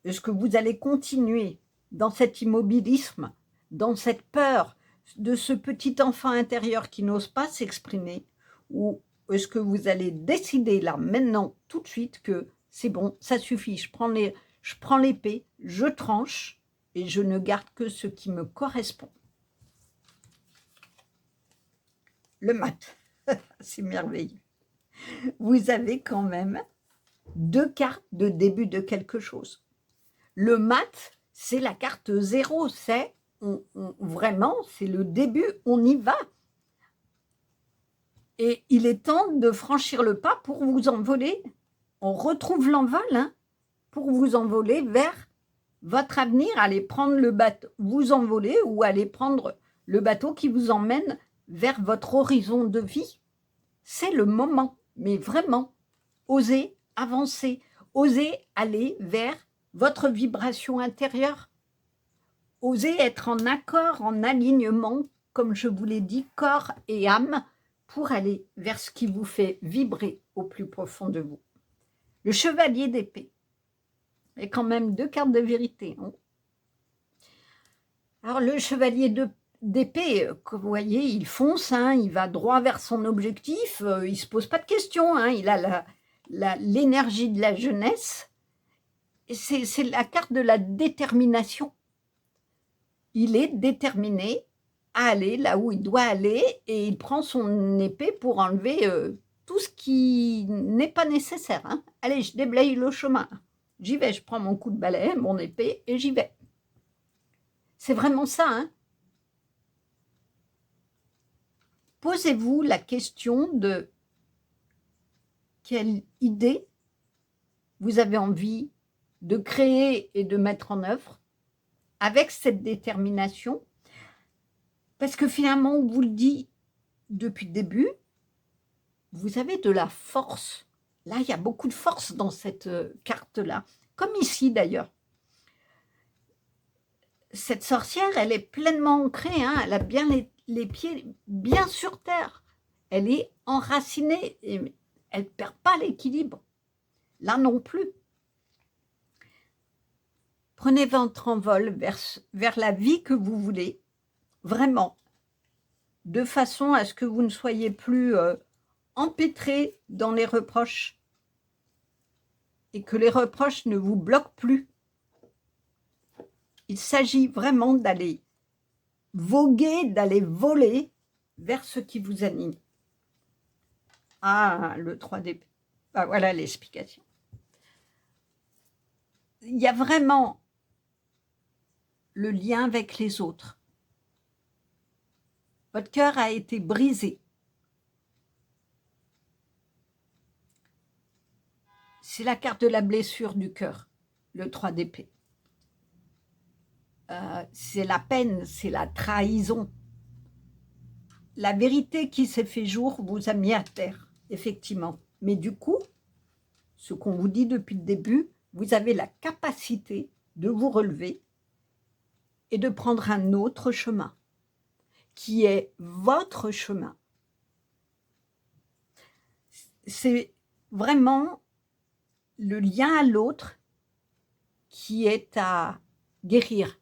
Est-ce que vous allez continuer dans cet immobilisme, dans cette peur de ce petit enfant intérieur qui n'ose pas s'exprimer, ou est-ce que vous allez décider là, maintenant, tout de suite, que c'est bon, ça suffit, je prends l'épée, je tranche et je ne garde que ce qui me correspond. Le mat, c'est merveilleux. Vous avez quand même 2 cartes de début de quelque chose. Le mat, c'est la carte 0, c'est vraiment, c'est le début, on y va. Et il est temps de franchir le pas pour vous envoler. On retrouve l'envol, hein, pour vous envoler vers votre avenir, aller prendre le bateau, vous envoler ou aller prendre le bateau qui vous emmène vers votre horizon de vie. C'est le moment, mais vraiment, osez avancer, osez aller vers votre vibration intérieure, osez être en accord, en alignement, comme je vous l'ai dit, corps et âme, pour aller vers ce qui vous fait vibrer au plus profond de vous. Le chevalier d'épée. Et quand même 2 cartes de vérité. Hein. Alors le chevalier d'épée, vous voyez, il fonce, hein, il va droit vers son objectif, il ne se pose pas de questions, hein, il a l'énergie de la jeunesse. C'est la carte de la détermination. Il est déterminé à aller là où il doit aller et il prend son épée pour enlever tout ce qui n'est pas nécessaire. Hein. Allez, je déblaye le chemin. J'y vais, je prends mon coup de balai, mon épée et j'y vais. C'est vraiment ça. Hein. Posez-vous la question de quelle idée vous avez envie de créer et de mettre en œuvre avec cette détermination. Parce que finalement, on vous le dit depuis le début, vous avez de la force. Là, il y a beaucoup de force dans cette carte-là, comme ici d'ailleurs. Cette sorcière, elle est pleinement ancrée, hein, elle a bien les pieds bien sur terre. Elle est enracinée, et elle ne perd pas l'équilibre. Là non plus. Prenez votre envol vers la vie que vous voulez, vraiment, de façon à ce que vous ne soyez plus empêtré dans les reproches et que les reproches ne vous bloquent plus. Il s'agit vraiment d'aller voguer, d'aller voler vers ce qui vous anime. Ah, le 3 d'épée. Ah, voilà l'explication. Il y a vraiment le lien avec les autres. Votre cœur a été brisé. C'est la carte de la blessure du cœur, le 3 d'épée. C'est la peine, c'est la trahison. La vérité qui s'est fait jour vous a mis à terre, effectivement. Mais du coup, ce qu'on vous dit depuis le début, vous avez la capacité de vous relever et de prendre un autre chemin, qui est votre chemin. C'est vraiment le lien à l'autre qui est à guérir.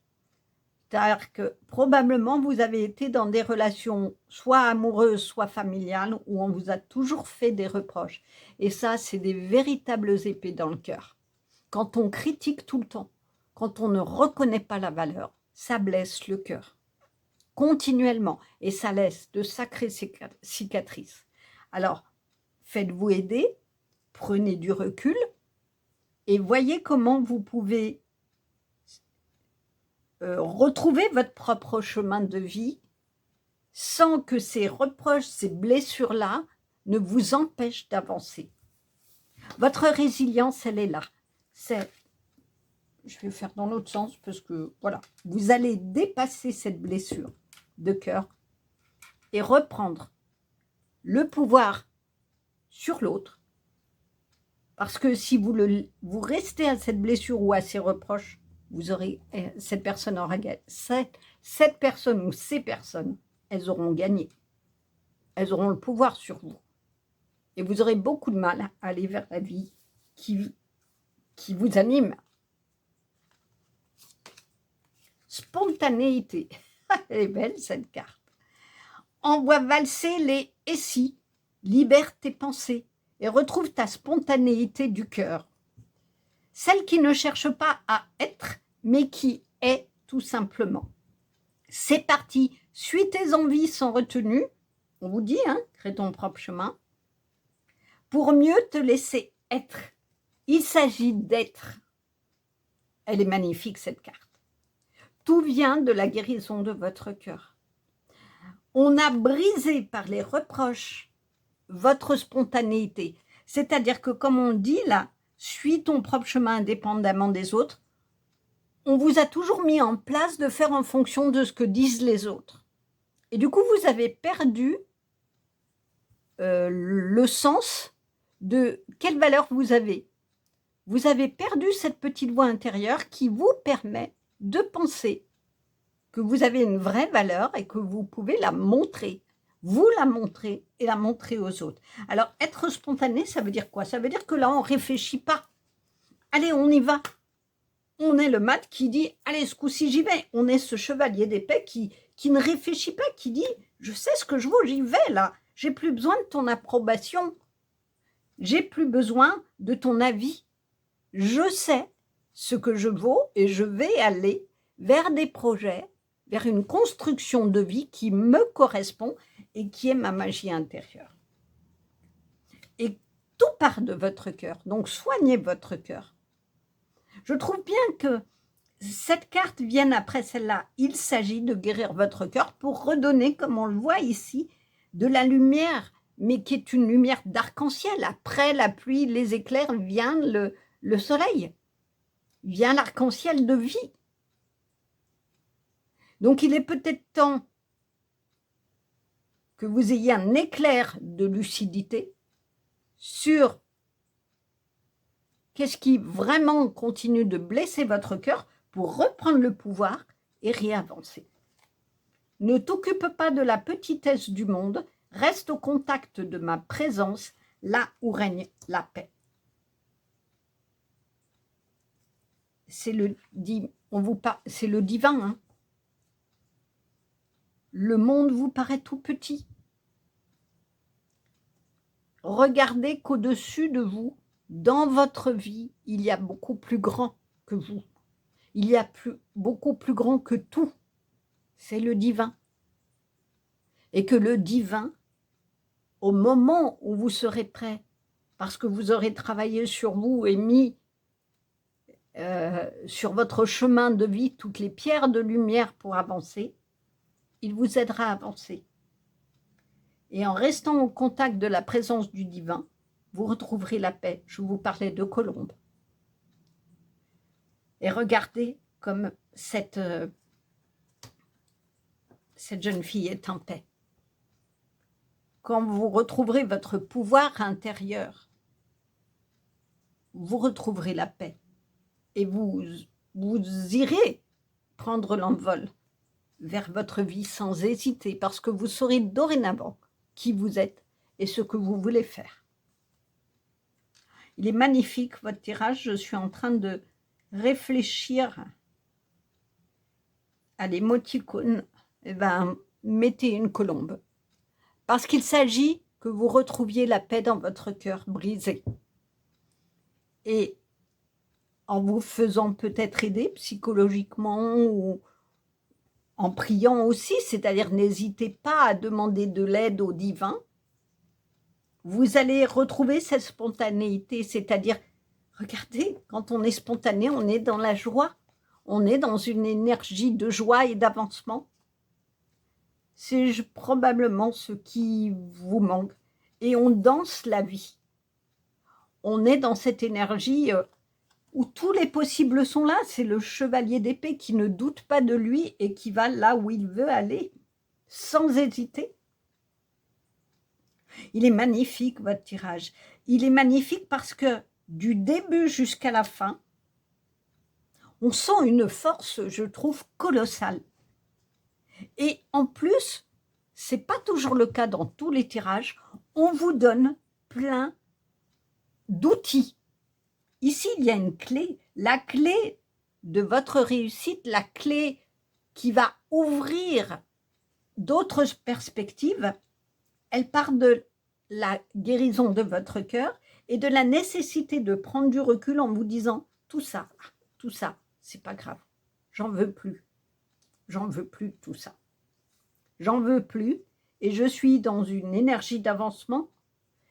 C'est-à-dire que probablement vous avez été dans des relations soit amoureuses, soit familiales, où on vous a toujours fait des reproches. Et ça, c'est des véritables épées dans le cœur. Quand on critique tout le temps, quand on ne reconnaît pas la valeur, ça blesse le cœur. Continuellement. Et ça laisse de sacrées cicatrices. Alors, faites-vous aider, prenez du recul et voyez comment vous pouvez retrouver votre propre chemin de vie sans que ces reproches, ces blessures-là ne vous empêchent d'avancer. Votre résilience, elle est là. Je vais faire dans l'autre sens parce que, voilà, vous allez dépasser cette blessure de cœur et reprendre le pouvoir sur l'autre. Parce que si vous restez à cette blessure ou à ces reproches, cette personne aura gagné. Cette personne ou ces personnes, elles auront gagné. Elles auront le pouvoir sur vous. Et vous aurez beaucoup de mal à aller vers la vie qui vous anime. Spontanéité. Elle est belle cette carte. Envoie valser les « et si », libère tes pensées et retrouve ta spontanéité du cœur. Celle qui ne cherche pas à être, mais qui est tout simplement. C'est parti, suis tes envies sans retenue. On vous dit, hein, crée ton propre chemin. Pour mieux te laisser être. Il s'agit d'être. Elle est magnifique, cette carte. Tout vient de la guérison de votre cœur. On a brisé par les reproches votre spontanéité. C'est-à-dire que, comme on dit là, suis ton propre chemin indépendamment des autres, on vous a toujours mis en place de faire en fonction de ce que disent les autres. Et du coup, vous avez perdu le sens de quelle valeur vous avez. Vous avez perdu cette petite voix intérieure qui vous permet de penser que vous avez une vraie valeur et que vous pouvez la montrer. Vous la montrez et la montrer aux autres. Alors, être spontané, ça veut dire quoi? Ça veut dire que là, on ne réfléchit pas. Allez, on y va. On est le mat qui dit, allez, ce coup-ci, j'y vais. On est ce chevalier d'épée qui ne réfléchit pas, qui dit, je sais ce que je vaux, j'y vais là. J'ai plus besoin de ton approbation. J'ai plus besoin de ton avis. Je sais ce que je vaux et je vais aller vers des projets, vers une construction de vie qui me correspond et qui est ma magie intérieure. Et tout part de votre cœur, donc soignez votre cœur. Je trouve bien que cette carte vienne après celle-là. Il s'agit de guérir votre cœur pour redonner, comme on le voit ici, de la lumière, mais qui est une lumière d'arc-en-ciel. Après la pluie, les éclairs, vient le soleil, vient l'arc-en-ciel de vie. Donc il est peut-être temps que vous ayez un éclair de lucidité sur qu'est-ce qui vraiment continue de blesser votre cœur pour reprendre le pouvoir et réavancer. Ne t'occupe pas de la petitesse du monde, reste au contact de ma présence, là où règne la paix. C'est le divin. Hein. Le monde vous paraît tout petit. Regardez qu'au-dessus de vous, dans votre vie, il y a beaucoup plus grand que vous. Il y a beaucoup plus grand que tout. C'est le divin. Et que le divin, au moment où vous serez prêt, parce que vous aurez travaillé sur vous et mis sur votre chemin de vie toutes les pierres de lumière pour avancer, il vous aidera à avancer. Et en restant au contact de la présence du divin, vous retrouverez la paix. Je vous parlais de colombe. Et regardez comme cette jeune fille est en paix. Quand vous retrouverez votre pouvoir intérieur, vous retrouverez la paix. Et vous irez prendre l'envol vers votre vie sans hésiter, parce que vous saurez dorénavant qui vous êtes et ce que vous voulez faire. Il est magnifique, votre tirage. Je suis en train de réfléchir à l'émoticône. Eh bien, mettez une colombe. Parce qu'il s'agit que vous retrouviez la paix dans votre cœur brisé. Et en vous faisant peut-être aider psychologiquement ou en priant aussi, c'est-à-dire n'hésitez pas à demander de l'aide au divin, vous allez retrouver cette spontanéité, c'est-à-dire, regardez, quand on est spontané, on est dans la joie, on est dans une énergie de joie et d'avancement. C'est probablement ce qui vous manque. Et on danse la vie. On est dans cette énergie où tous les possibles sont là. C'est le chevalier d'épée qui ne doute pas de lui et qui va là où il veut aller, sans hésiter. Il est magnifique, votre tirage. Il est magnifique parce que du début jusqu'à la fin, on sent une force, je trouve, colossale. Et en plus, ce n'est pas toujours le cas dans tous les tirages, on vous donne plein d'outils. Ici, il y a une clé, la clé de votre réussite, la clé qui va ouvrir d'autres perspectives, elle part de la guérison de votre cœur et de la nécessité de prendre du recul en vous disant tout ça, c'est pas grave, j'en veux plus. j'en veux plus de tout ça. J'en veux plus et je suis dans une énergie d'avancement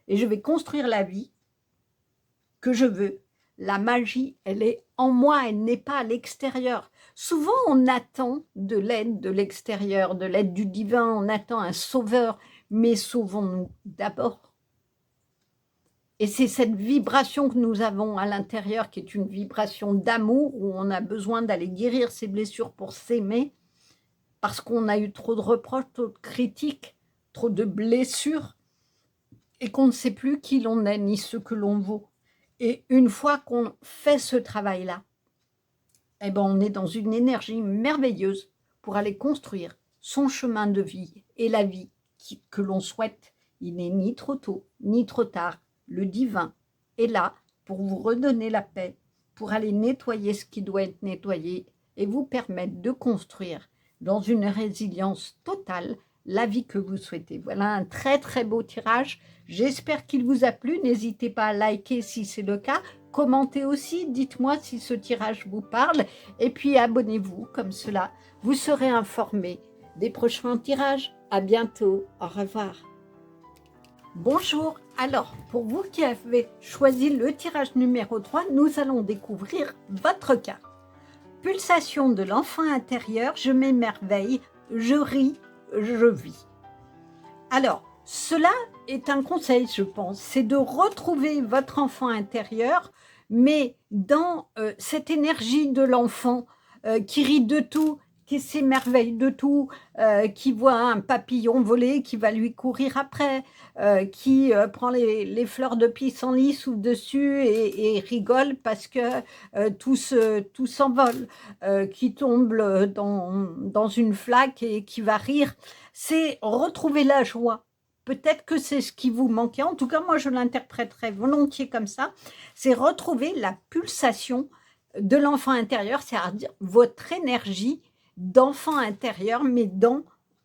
et je vais construire la vie que je veux. La magie, elle est en moi, elle n'est pas à l'extérieur. Souvent, on attend de l'aide de l'extérieur, de l'aide du divin, on attend un sauveur, mais sauvons-nous d'abord. Et c'est cette vibration que nous avons à l'intérieur qui est une vibration d'amour où on a besoin d'aller guérir ses blessures pour s'aimer parce qu'on a eu trop de reproches, trop de critiques, trop de blessures et qu'on ne sait plus qui l'on est ni ce que l'on vaut. Et une fois qu'on fait ce travail-là, eh ben on est dans une énergie merveilleuse pour aller construire son chemin de vie et la vie que l'on souhaite. Il n'est ni trop tôt, ni trop tard. Le divin est là pour vous redonner la paix, pour aller nettoyer ce qui doit être nettoyé et vous permettre de construire dans une résilience totale la vie que vous souhaitez. Voilà un très très beau tirage. J'espère qu'il vous a plu. N'hésitez pas à liker si c'est le cas. Commentez aussi, dites-moi si ce tirage vous parle. Et puis abonnez-vous, comme cela, vous serez informé des prochains tirages. À bientôt. Au revoir. Bonjour. Alors, pour vous qui avez choisi le tirage numéro 3, nous allons découvrir votre carte. Pulsation de l'enfant intérieur, je m'émerveille, je ris, je vis. Alors, cela est un conseil, je pense, c'est de retrouver votre enfant intérieur, mais dans cette énergie de l'enfant qui rit de tout, qui s'émerveille de tout, qui voit un papillon voler, qui va lui courir après, qui prend les fleurs de pissenlit sous dessus et rigole parce que tout s'envole, qui tombe dans une flaque et qui va rire. C'est retrouver la joie. Peut-être que c'est ce qui vous manquait. En tout cas, moi, je l'interpréterais volontiers comme ça. C'est retrouver la pulsation de l'enfant intérieur, c'est-à-dire votre énergie d'enfant intérieur, mais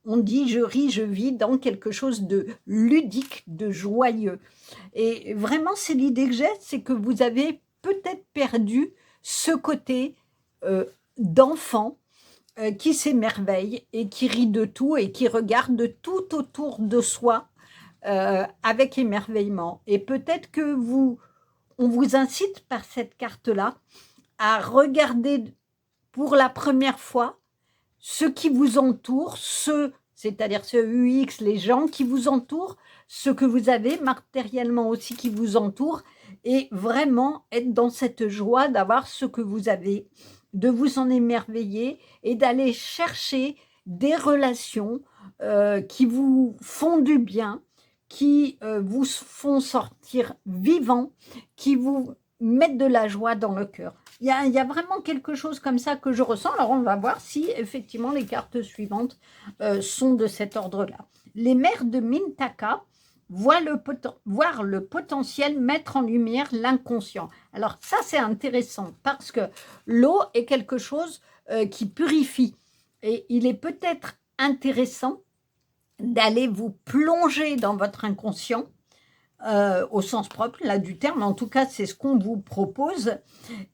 on dit je ris, je vis, dans quelque chose de ludique, de joyeux. Et vraiment, c'est l'idée que j'ai, c'est que vous avez peut-être perdu ce côté d'enfant qui s'émerveille et qui rit de tout et qui regarde tout autour de soi avec émerveillement. Et peut-être que on vous incite par cette carte-là à regarder pour la première fois ce qui vous entoure, c'est-à-dire ce UX, les gens qui vous entourent, ce que vous avez matériellement aussi qui vous entoure, et vraiment être dans cette joie d'avoir ce que vous avez, de vous en émerveiller et d'aller chercher des relations qui vous font du bien, qui vous font sortir vivant, qui vous mettent de la joie dans le cœur. Il y a vraiment quelque chose comme ça que je ressens. Alors, on va voir si effectivement les cartes suivantes sont de cet ordre-là. Les mères de Mintaka voir le potentiel mettre en lumière l'inconscient. Alors, ça, c'est intéressant parce que l'eau est quelque chose qui purifie. Et il est peut-être intéressant d'aller vous plonger dans votre inconscient, au sens propre là du terme, en tout cas c'est ce qu'on vous propose,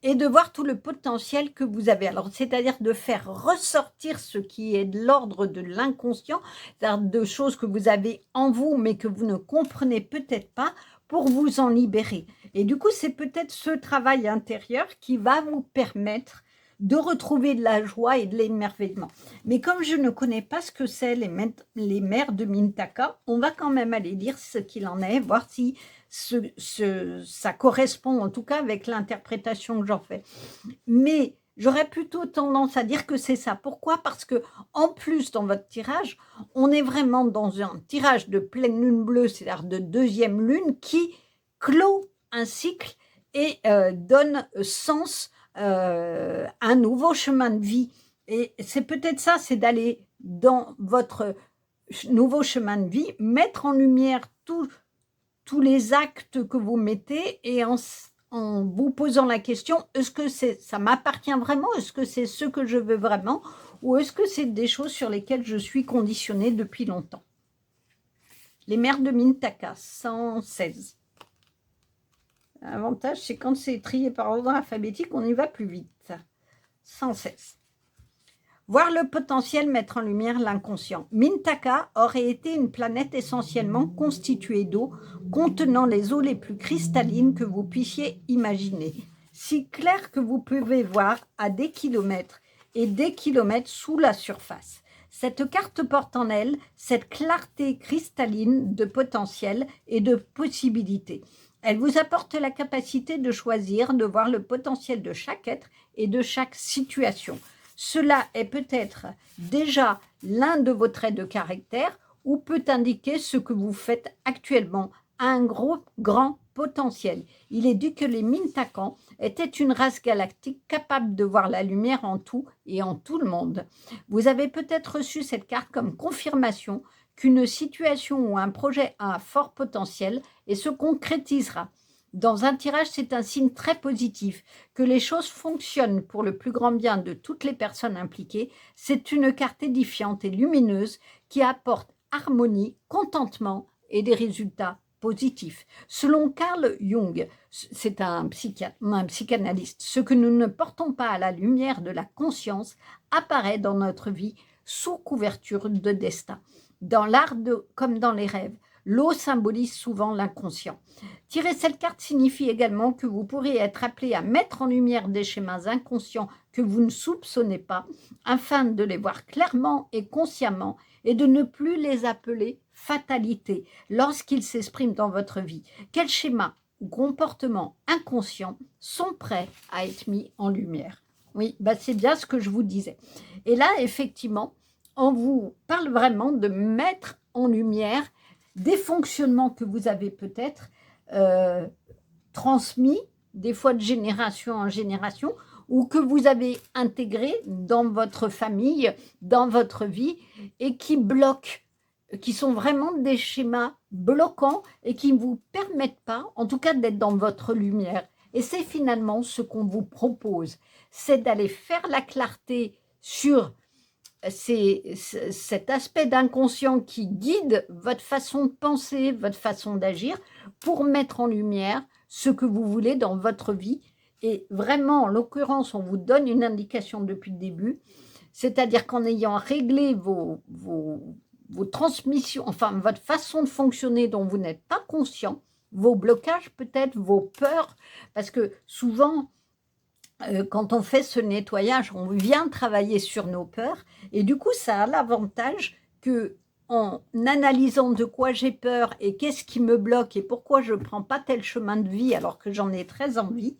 et de voir tout le potentiel que vous avez. Alors c'est-à-dire de faire ressortir ce qui est de l'ordre de l'inconscient, c'est-à-dire de choses que vous avez en vous mais que vous ne comprenez peut-être pas, pour vous en libérer. Et du coup c'est peut-être ce travail intérieur qui va vous permettre de retrouver de la joie et de l'émerveillement. Mais comme je ne connais pas ce que c'est les mères de Mintaka, on va quand même aller lire ce qu'il en est, voir si ça correspond en tout cas avec l'interprétation que j'en fais. Mais j'aurais plutôt tendance à dire que c'est ça. Pourquoi? Parce que en plus, dans votre tirage, on est vraiment dans un tirage de pleine lune bleue, c'est-à-dire de deuxième lune, qui clôt un cycle et donne sens un nouveau chemin de vie. Et c'est peut-être ça, c'est d'aller dans votre nouveau chemin de vie, mettre en lumière tous les actes que vous mettez et en vous posant la question, est-ce que ça m'appartient vraiment? Est-ce que c'est ce que je veux vraiment? Ou est-ce que c'est des choses sur lesquelles je suis conditionnée depuis longtemps? Les mères de Mintaka, 116. L'avantage, c'est quand c'est trié par ordre alphabétique, on y va plus vite. 116. Voir le potentiel mettre en lumière l'inconscient. Mintaka aurait été une planète essentiellement constituée d'eau, contenant les eaux les plus cristallines que vous puissiez imaginer, si claires que vous pouvez voir à des kilomètres et des kilomètres sous la surface. Cette carte porte en elle cette clarté cristalline de potentiel et de possibilités. Elle vous apporte la capacité de choisir, de voir le potentiel de chaque être et de chaque situation. Cela est peut-être déjà l'un de vos traits de caractère ou peut indiquer ce que vous faites actuellement à un grand potentiel. Il est dit que les Mintakans étaient une race galactique capable de voir la lumière en tout et en tout le monde. Vous avez peut-être reçu cette carte comme confirmation qu'une situation ou un projet a un fort potentiel et se concrétisera. Dans un tirage, c'est un signe très positif. Que les choses fonctionnent pour le plus grand bien de toutes les personnes impliquées, c'est une carte édifiante et lumineuse qui apporte harmonie, contentement et des résultats positifs. Selon Carl Jung, c'est un psychanalyste, ce que nous ne portons pas à la lumière de la conscience apparaît dans notre vie sous couverture de destin. Dans l'art comme dans les rêves, l'eau symbolise souvent l'inconscient. Tirer cette carte signifie également que vous pourrez être appelé à mettre en lumière des schémas inconscients que vous ne soupçonnez pas, afin de les voir clairement et consciemment et de ne plus les appeler fatalité lorsqu'ils s'expriment dans votre vie. Quels schémas ou comportements inconscients sont prêts à être mis en lumière? Oui, c'est bien ce que je vous disais. Et là, effectivement, on vous parle vraiment de mettre en lumière des fonctionnements que vous avez peut-être transmis, des fois de génération en génération, ou que vous avez intégrés dans votre famille, dans votre vie, et qui bloquent, qui sont vraiment des schémas bloquants et qui ne vous permettent pas, en tout cas, d'être dans votre lumière. Et c'est finalement ce qu'on vous propose, c'est d'aller faire la clarté sur cet aspect d'inconscient qui guide votre façon de penser, votre façon d'agir, pour mettre en lumière ce que vous voulez dans votre vie. Et vraiment, en l'occurrence, on vous donne une indication depuis le début, c'est-à-dire qu'en ayant réglé vos transmissions, enfin votre façon de fonctionner dont vous n'êtes pas conscient, vos blocages peut-être, vos peurs, parce que souvent, quand on fait ce nettoyage, on vient travailler sur nos peurs et du coup, ça a l'avantage que en analysant de quoi j'ai peur et qu'est-ce qui me bloque et pourquoi je ne prends pas tel chemin de vie alors que j'en ai très envie,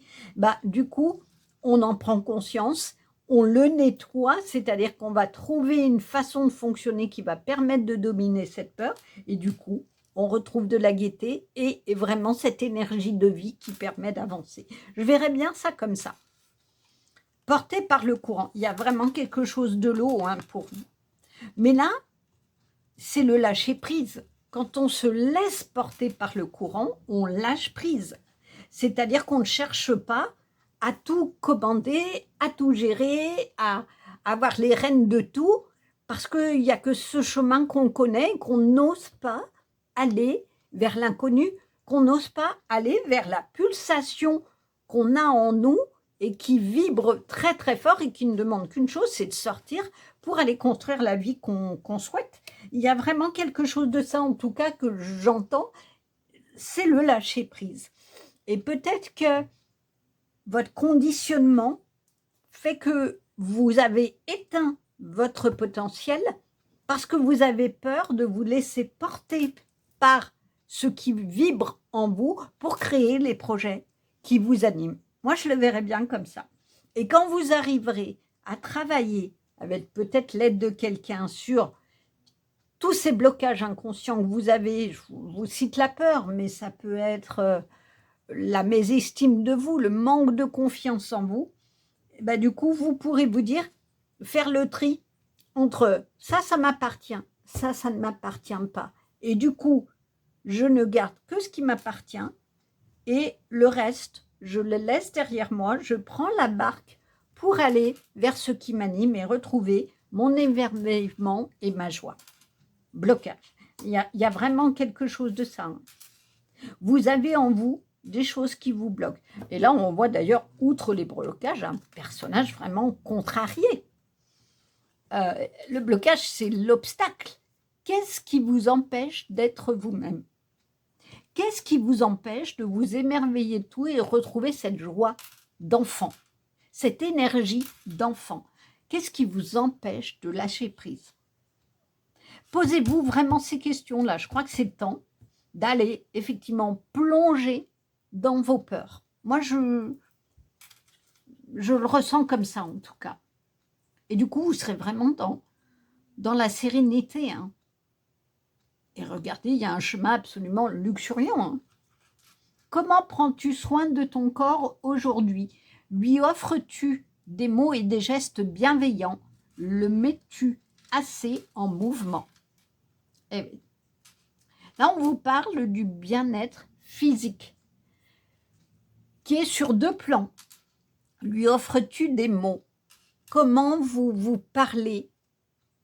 du coup, on en prend conscience, on le nettoie, c'est-à-dire qu'on va trouver une façon de fonctionner qui va permettre de dominer cette peur et du coup, on retrouve de la gaieté et vraiment cette énergie de vie qui permet d'avancer. Je verrais bien ça comme ça. Porté par le courant. Il y a vraiment quelque chose de l'eau pour vous. Mais là, c'est le lâcher-prise. Quand on se laisse porter par le courant, on lâche prise. C'est-à-dire qu'on ne cherche pas à tout commander, à tout gérer, à avoir les rênes de tout, parce qu'il n'y a que ce chemin qu'on connaît, qu'on n'ose pas aller vers l'inconnu, qu'on n'ose pas aller vers la pulsation qu'on a en nous, et qui vibre très très fort et qui ne demande qu'une chose, c'est de sortir pour aller construire la vie qu'on souhaite. Il y a vraiment quelque chose de ça, en tout cas, que j'entends, c'est le lâcher-prise. Et peut-être que votre conditionnement fait que vous avez éteint votre potentiel parce que vous avez peur de vous laisser porter par ce qui vibre en vous pour créer les projets qui vous animent. Moi, je le verrais bien comme ça. Et quand vous arriverez à travailler avec peut-être l'aide de quelqu'un sur tous ces blocages inconscients que vous avez, je vous cite la peur, mais ça peut être la mésestime de vous, le manque de confiance en vous, du coup, vous pourrez vous dire, faire le tri entre ça m'appartient, ça ne m'appartient pas. Et du coup, je ne garde que ce qui m'appartient et le reste, je le laisse derrière moi, je prends la barque pour aller vers ce qui m'anime et retrouver mon émerveillement et ma joie. Blocage. Il y a vraiment quelque chose de ça. Vous avez en vous des choses qui vous bloquent. Et là, on voit d'ailleurs, outre les blocages, un personnage vraiment contrarié. Le blocage, c'est l'obstacle. Qu'est-ce qui vous empêche d'être vous-même? Qu'est-ce qui vous empêche de vous émerveiller de tout et retrouver cette joie d'enfant, cette énergie d'enfant? Qu'est-ce qui vous empêche de lâcher prise? Posez-vous vraiment ces questions-là. Je crois que c'est le temps d'aller effectivement plonger dans vos peurs. Moi, je le ressens comme ça en tout cas. Et du coup, vous serez vraiment dans la sérénité. Hein. Et regardez, il y a un chemin absolument luxuriant. Hein. Comment prends-tu soin de ton corps aujourd'hui? Lui offres-tu des mots et des gestes bienveillants? Le mets-tu assez en mouvement? Eh oui. Là, on vous parle du bien-être physique, qui est sur 2 plans. Lui offres-tu des mots? Comment vous parlez?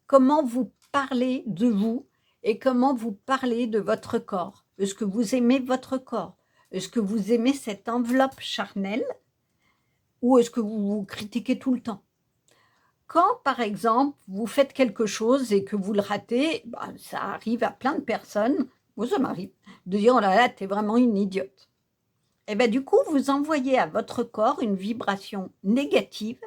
Comment vous parlez de vous et comment vous parlez de votre corps? Est-ce que vous aimez votre corps? Est-ce que vous aimez cette enveloppe charnelle? Ou est-ce que vous vous critiquez tout le temps? Quand, par exemple, vous faites quelque chose et que vous le ratez, bah, ça arrive à plein de personnes, moi ça m'arrive, de dire « Oh là là, t'es vraiment une idiote ». Et bien du coup, vous envoyez à votre corps une vibration négative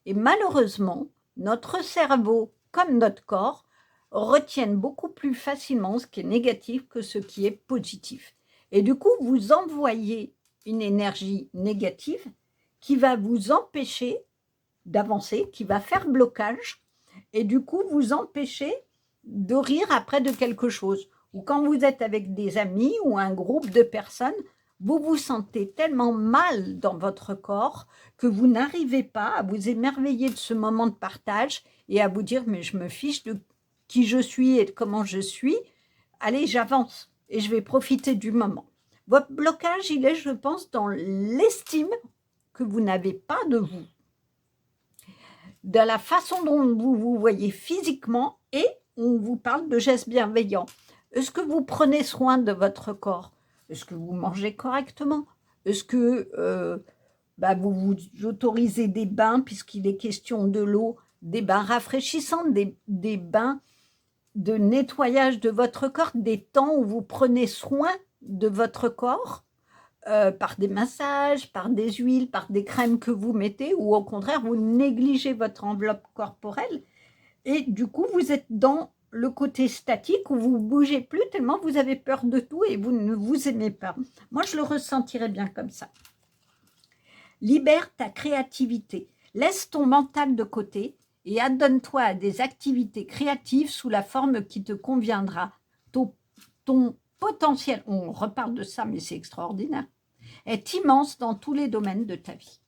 et malheureusement, notre cerveau, comme notre corps, retiennent beaucoup plus facilement ce qui est négatif que ce qui est positif. Et du coup, vous envoyez une énergie négative qui va vous empêcher d'avancer, qui va faire blocage, et du coup, vous empêcher de rire après de quelque chose. Ou quand vous êtes avec des amis ou un groupe de personnes, vous vous sentez tellement mal dans votre corps que vous n'arrivez pas à vous émerveiller de ce moment de partage et à vous dire « mais je me fiche de qui je suis et de comment je suis, allez, j'avance et je vais profiter du moment ». Votre blocage, il est, je pense, dans l'estime que vous n'avez pas de vous, de la façon dont vous vous voyez physiquement, et on vous parle de gestes bienveillants. Est-ce que vous prenez soin de votre corps? Est-ce que vous mangez correctement? Est-ce que vous vous autorisez des bains, puisqu'il est question de l'eau, des bains rafraîchissants, des bains de nettoyage de votre corps, des temps où vous prenez soin de votre corps, par des massages, par des huiles, par des crèmes que vous mettez, ou au contraire, vous négligez votre enveloppe corporelle, et du coup, vous êtes dans le côté statique où vous ne bougez plus tellement vous avez peur de tout et vous ne vous aimez pas. Moi, je le ressentirais bien comme ça. Libère ta créativité. Laisse ton mental de côté et adonne-toi à des activités créatives sous la forme qui te conviendra. Ton potentiel, on reparle de ça, mais c'est extraordinaire, est immense dans tous les domaines de ta vie.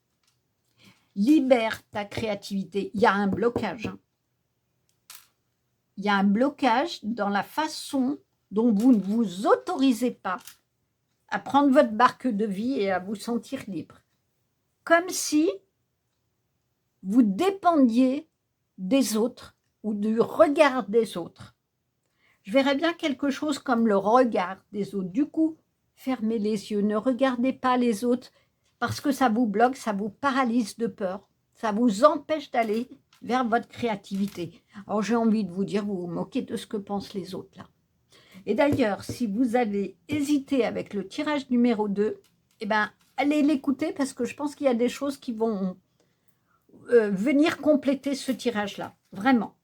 Libère ta créativité. Il y a un blocage. Hein. Il y a un blocage dans la façon dont vous ne vous autorisez pas à prendre votre barque de vie et à vous sentir libre. Comme si vous dépendiez des autres ou du regard des autres. Je verrais bien quelque chose comme le regard des autres. Du coup, fermez les yeux, ne regardez pas les autres parce que ça vous bloque, ça vous paralyse de peur, ça vous empêche d'aller vers votre créativité. Alors j'ai envie de vous dire, vous vous moquez de ce que pensent les autres là. Et d'ailleurs, si vous avez hésité avec le tirage numéro 2, eh ben, allez l'écouter parce que je pense qu'il y a des choses qui vont venir compléter ce tirage-là, vraiment.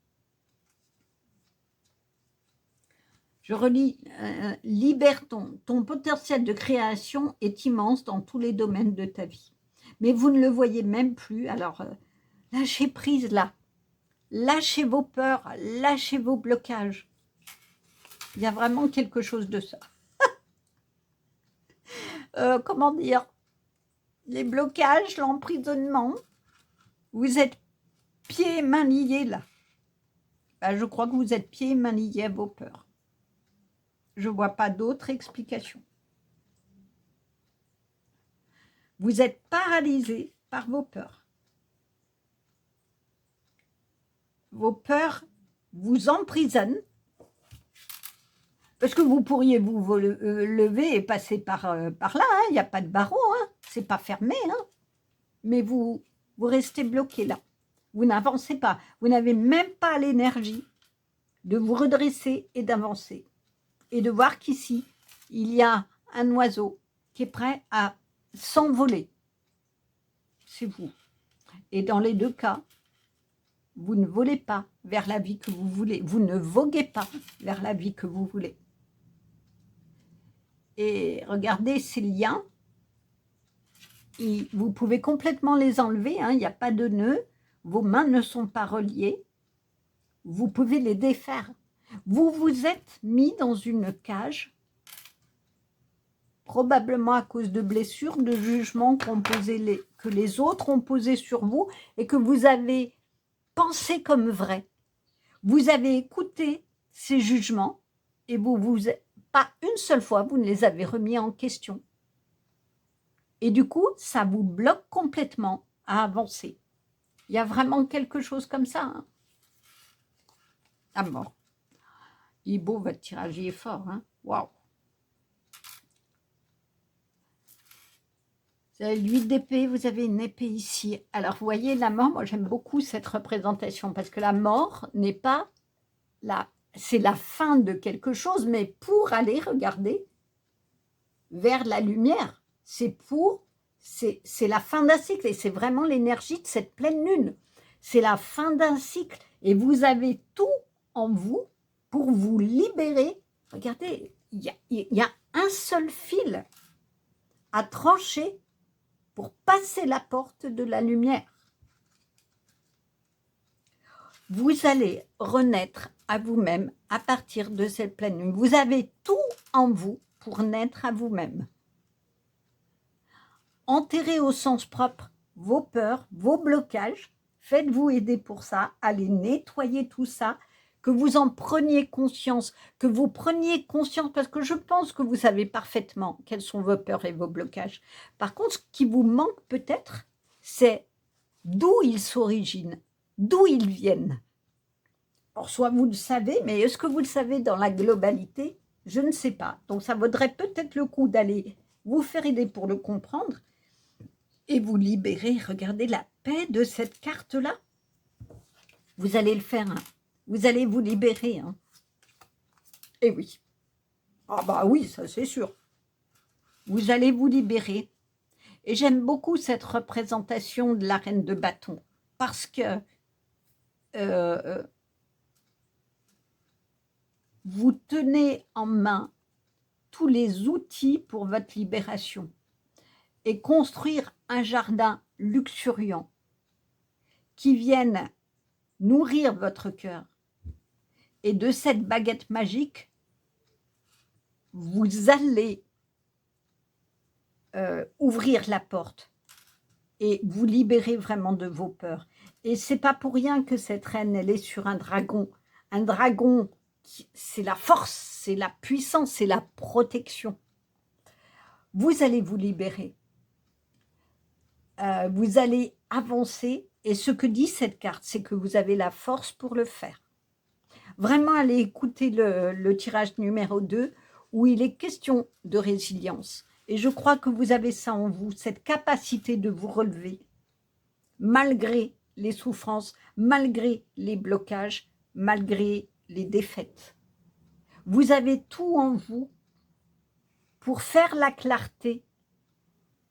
Je relis, libère ton potentiel de création est immense dans tous les domaines de ta vie. Mais vous ne le voyez même plus, alors lâchez prise là. Lâchez vos peurs, lâchez vos blocages. Il y a vraiment quelque chose de ça. Comment dire? Les blocages, l'emprisonnement. Vous êtes pieds et mains liés là. Ben, je crois que vous êtes pieds et mains liés à vos peurs. Je ne vois pas d'autre explication. Vous êtes paralysé par vos peurs. Vos peurs vous emprisonnent. Parce que vous pourriez vous lever et passer par là. Il n'y a pas de barreau. Hein, c'est pas fermé. Hein, mais vous restez bloqué là. Vous n'avancez pas. Vous n'avez même pas l'énergie de vous redresser et d'avancer. Et de voir qu'ici, il y a un oiseau qui est prêt à s'envoler. C'est vous. Et dans les deux cas, vous ne volez pas vers la vie que vous voulez. Vous ne voguez pas vers la vie que vous voulez. Et regardez ces liens. Vous pouvez complètement les enlever. Hein, il n'y a pas de nœud. Vos mains ne sont pas reliées. Vous pouvez les défaire. Vous vous êtes mis dans une cage, probablement à cause de blessures, de jugements que les autres ont posés sur vous et que vous avez pensé comme vrai. Vous avez écouté ces jugements et pas une seule fois, vous ne les avez remis en question. Et du coup, ça vous bloque complètement à avancer. Il y a vraiment quelque chose comme ça. Hein. À mort. Il est beau, votre tirage, il est fort. Hein. Waouh. Vous avez l'huile d'épée, vous avez une épée ici. Alors, vous voyez, la mort, moi, j'aime beaucoup cette représentation parce que la mort n'est pas c'est la fin de quelque chose, mais pour aller regarder vers la lumière, c'est la fin d'un cycle et c'est vraiment l'énergie de cette pleine lune. C'est la fin d'un cycle et vous avez tout en vous pour vous libérer. Regardez, il y a un seul fil à trancher pour passer la porte de la lumière. Vous allez renaître à vous-même à partir de cette pleine lune. Vous avez tout en vous pour naître à vous-même. Enterrez au sens propre vos peurs, vos blocages. Faites-vous aider pour ça. Allez nettoyer tout ça. Que vous en preniez conscience. Que vous preniez conscience parce que je pense que vous savez parfaitement quelles sont vos peurs et vos blocages. Par contre, ce qui vous manque peut-être, c'est d'où ils s'originent, d'où ils viennent. Alors, soit vous le savez, mais est-ce que vous le savez dans la globalité? Je ne sais pas. Donc, ça vaudrait peut-être le coup d'aller vous faire aider pour le comprendre et vous libérer. Regardez la paix de cette carte-là. Vous allez le faire. Hein. Vous allez vous libérer. Hein. Et oui. Ah bah oui, ça c'est sûr. Vous allez vous libérer. Et j'aime beaucoup cette représentation de la reine de bâton. Parce que vous tenez en main tous les outils pour votre libération et construire un jardin luxuriant qui vienne nourrir votre cœur. Et de cette baguette magique, vous allez ouvrir la porte et vous libérer vraiment de vos peurs. Et c'est pas pour rien que cette reine, elle est sur un dragon. Un dragon, c'est la force, c'est la puissance, c'est la protection. Vous allez vous libérer. Vous allez avancer. Et ce que dit cette carte, c'est que vous avez la force pour le faire. Vraiment, allez écouter le tirage numéro 2, où il est question de résilience. Et je crois que vous avez ça en vous, cette capacité de vous relever, malgré les souffrances, malgré les blocages, malgré les défaites. Vous avez tout en vous pour faire la clarté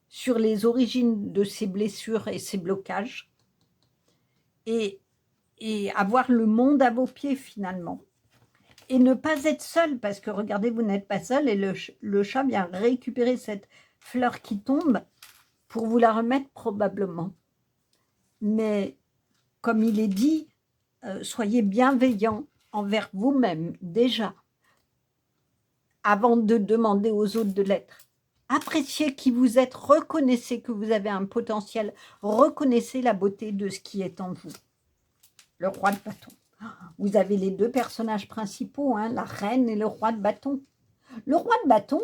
sur les origines de ces blessures et ces blocages et avoir le monde à vos pieds finalement. Et ne pas être seul, parce que regardez, vous n'êtes pas seul et le chat vient récupérer cette fleur qui tombe pour vous la remettre probablement. Mais comme il est dit, soyez bienveillants envers vous-même déjà, avant de demander aux autres de l'être. Appréciez qui vous êtes, reconnaissez que vous avez un potentiel, reconnaissez la beauté de ce qui est en vous. Le roi de bâton. Vous avez les deux personnages principaux, hein, la reine et le roi de bâton. Le roi de bâton,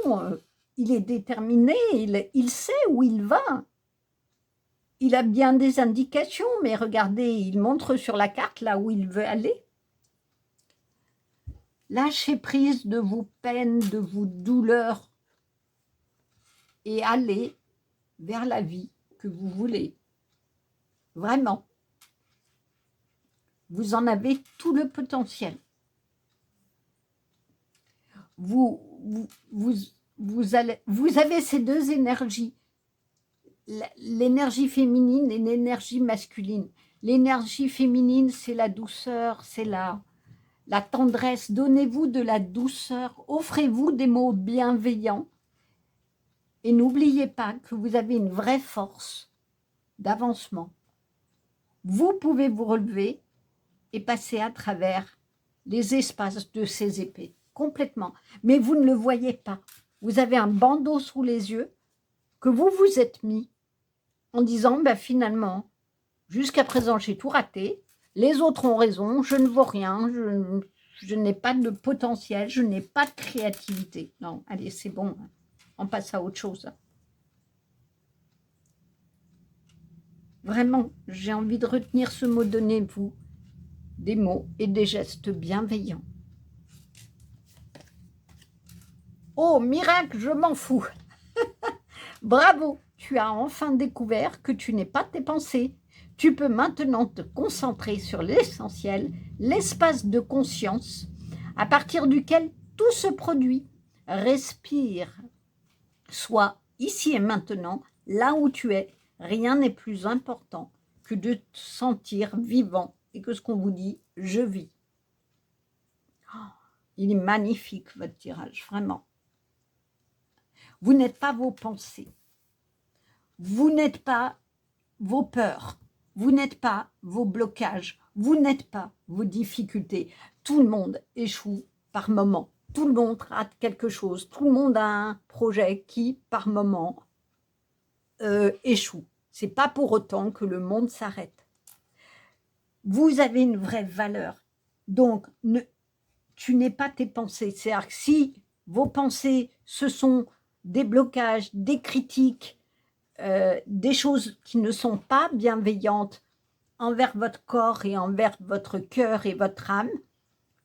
il est déterminé, il sait où il va. Il a bien des indications, mais regardez, il montre sur la carte là où il veut aller. Lâchez prise de vos peines, de vos douleurs et allez vers la vie que vous voulez. Vraiment. Vous en avez tout le potentiel. Vous avez ces deux énergies, l'énergie féminine et l'énergie masculine. L'énergie féminine, c'est la douceur, c'est la tendresse. Donnez-vous de la douceur, offrez-vous des mots bienveillants. Et n'oubliez pas que vous avez une vraie force d'avancement. Vous pouvez vous relever et passer à travers les espaces de ces épées, complètement. Mais vous ne le voyez pas. Vous avez un bandeau sous les yeux que vous vous êtes mis en disant, ben finalement, jusqu'à présent, j'ai tout raté. Les autres ont raison, je ne vaux rien, je n'ai pas de potentiel, je n'ai pas de créativité. Non, allez, c'est bon, on passe à autre chose. Vraiment, j'ai envie de retenir ce mot, donnez-vous des mots et des gestes bienveillants. Oh, miracle, je m'en fous. Bravo, tu as enfin découvert que tu n'es pas tes pensées. Tu peux maintenant te concentrer sur l'essentiel, l'espace de conscience, à partir duquel tout se produit. Respire. Sois ici et maintenant, là où tu es. Rien n'est plus important que de te sentir vivant et que ce qu'on vous dit, je vis. Oh, il est magnifique, votre tirage, vraiment. Vous n'êtes pas vos pensées. Vous n'êtes pas vos peurs. Vous n'êtes pas vos blocages. Vous n'êtes pas vos difficultés. Tout le monde échoue par moment. Tout le monde rate quelque chose. Tout le monde a un projet qui, par moment, échoue. Ce n'est pas pour autant que le monde s'arrête. Vous avez une vraie valeur. Donc, tu n'es pas tes pensées. C'est-à-dire que si vos pensées, ce sont des blocages, des critiques, des choses qui ne sont pas bienveillantes envers votre corps et envers votre cœur et votre âme,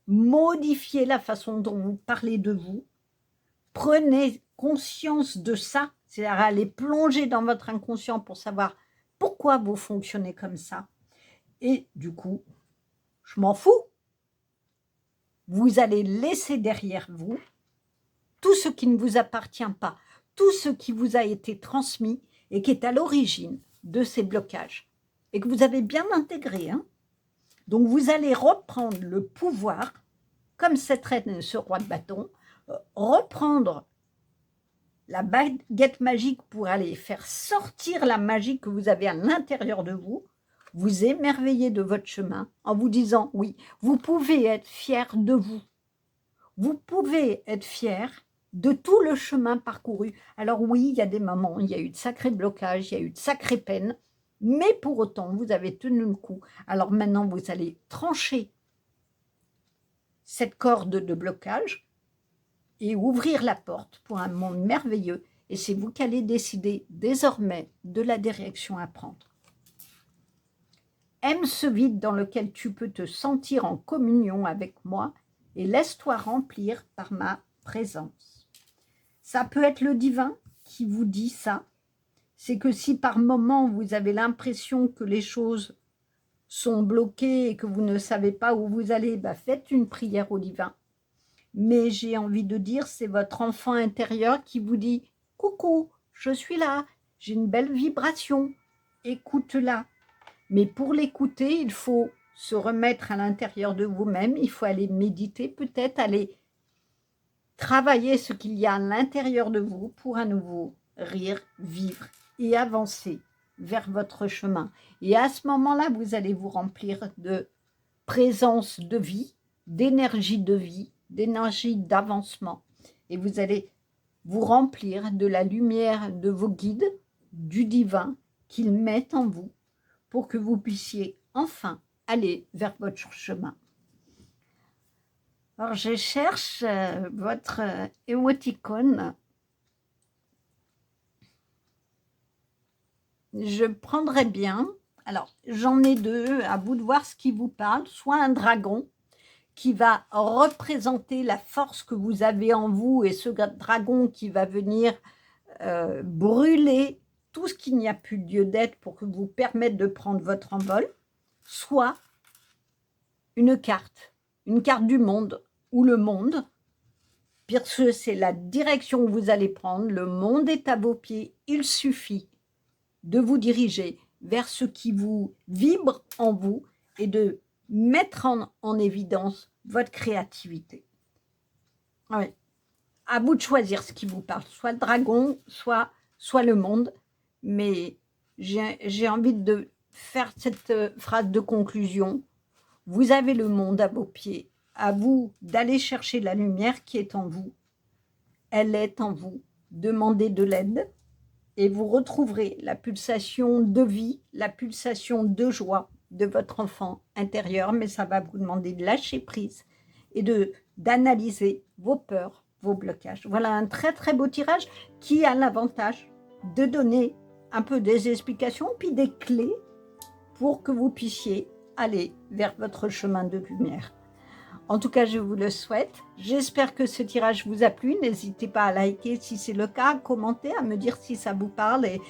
modifiez la façon dont vous parlez de vous, prenez conscience de ça, c'est-à-dire aller plonger dans votre inconscient pour savoir pourquoi vous fonctionnez comme ça. Et du coup, je m'en fous. Vous allez laisser derrière vous tout ce qui ne vous appartient pas, tout ce qui vous a été transmis et qui est à l'origine de ces blocages et que vous avez bien intégré. Hein. Donc, vous allez reprendre le pouvoir, comme cette reine et ce roi de bâton, reprendre la baguette magique pour aller faire sortir la magie que vous avez à l'intérieur de vous, vous émerveiller de votre chemin en vous disant, oui, vous pouvez être fier de vous. Vous pouvez être fier de tout le chemin parcouru. Alors oui, il y a des moments, il y a eu de sacrés blocages, il y a eu de sacrées peines, mais pour autant, vous avez tenu le coup. Alors maintenant, vous allez trancher cette corde de blocage et ouvrir la porte pour un monde merveilleux. Et c'est vous qui allez décider désormais de la direction à prendre. Aime ce vide dans lequel tu peux te sentir en communion avec moi et laisse-toi remplir par ma présence. Ça peut être le divin qui vous dit ça. C'est que si par moment vous avez l'impression que les choses sont bloquées et que vous ne savez pas où vous allez, bah faites une prière au divin. Mais j'ai envie de dire, c'est votre enfant intérieur qui vous dit « Coucou, je suis là, j'ai une belle vibration, écoute-la ». Mais pour l'écouter, il faut se remettre à l'intérieur de vous-même, il faut aller méditer, peut-être aller travailler ce qu'il y a à l'intérieur de vous pour à nouveau rire, vivre et avancer vers votre chemin. Et à ce moment-là, vous allez vous remplir de présence de vie, d'énergie d'avancement. Et vous allez vous remplir de la lumière de vos guides, du divin qu'ils mettent en vous pour que vous puissiez enfin aller vers votre chemin. Alors, je cherche votre émoticône. Je prendrais bien, alors j'en ai deux, à vous de voir ce qui vous parle, soit un dragon qui va représenter la force que vous avez en vous et ce dragon qui va venir brûler tout ce qu'il n'y a plus de lieu d'être pour que vous permette de prendre votre envol, soit une carte du monde ou le monde, puisque c'est la direction que vous allez prendre, le monde est à vos pieds, il suffit de vous diriger vers ce qui vous vibre en vous et de mettre en évidence votre créativité. Oui. À vous de choisir ce qui vous parle, soit le dragon, soit le monde, mais j'ai envie de faire cette phrase de conclusion. Vous avez le monde à vos pieds, à vous d'aller chercher la lumière qui est en vous. Elle est en vous. Demandez de l'aide et vous retrouverez la pulsation de vie, la pulsation de joie de votre enfant intérieur, mais ça va vous demander de lâcher prise et d'analyser vos peurs, vos blocages. Voilà un très très beau tirage qui a l'avantage de donner un peu des explications puis des clés pour que vous puissiez aller vers votre chemin de lumière. En tout cas, je vous le souhaite. J'espère que ce tirage vous a plu. N'hésitez pas à liker si c'est le cas, à commenter, à me dire si ça vous parle et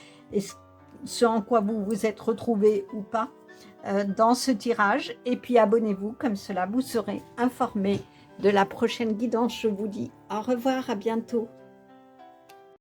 ce en quoi vous vous êtes retrouvé ou pas dans ce tirage. Et puis abonnez-vous, comme cela vous serez informé de la prochaine guidance. Je vous dis au revoir, à bientôt.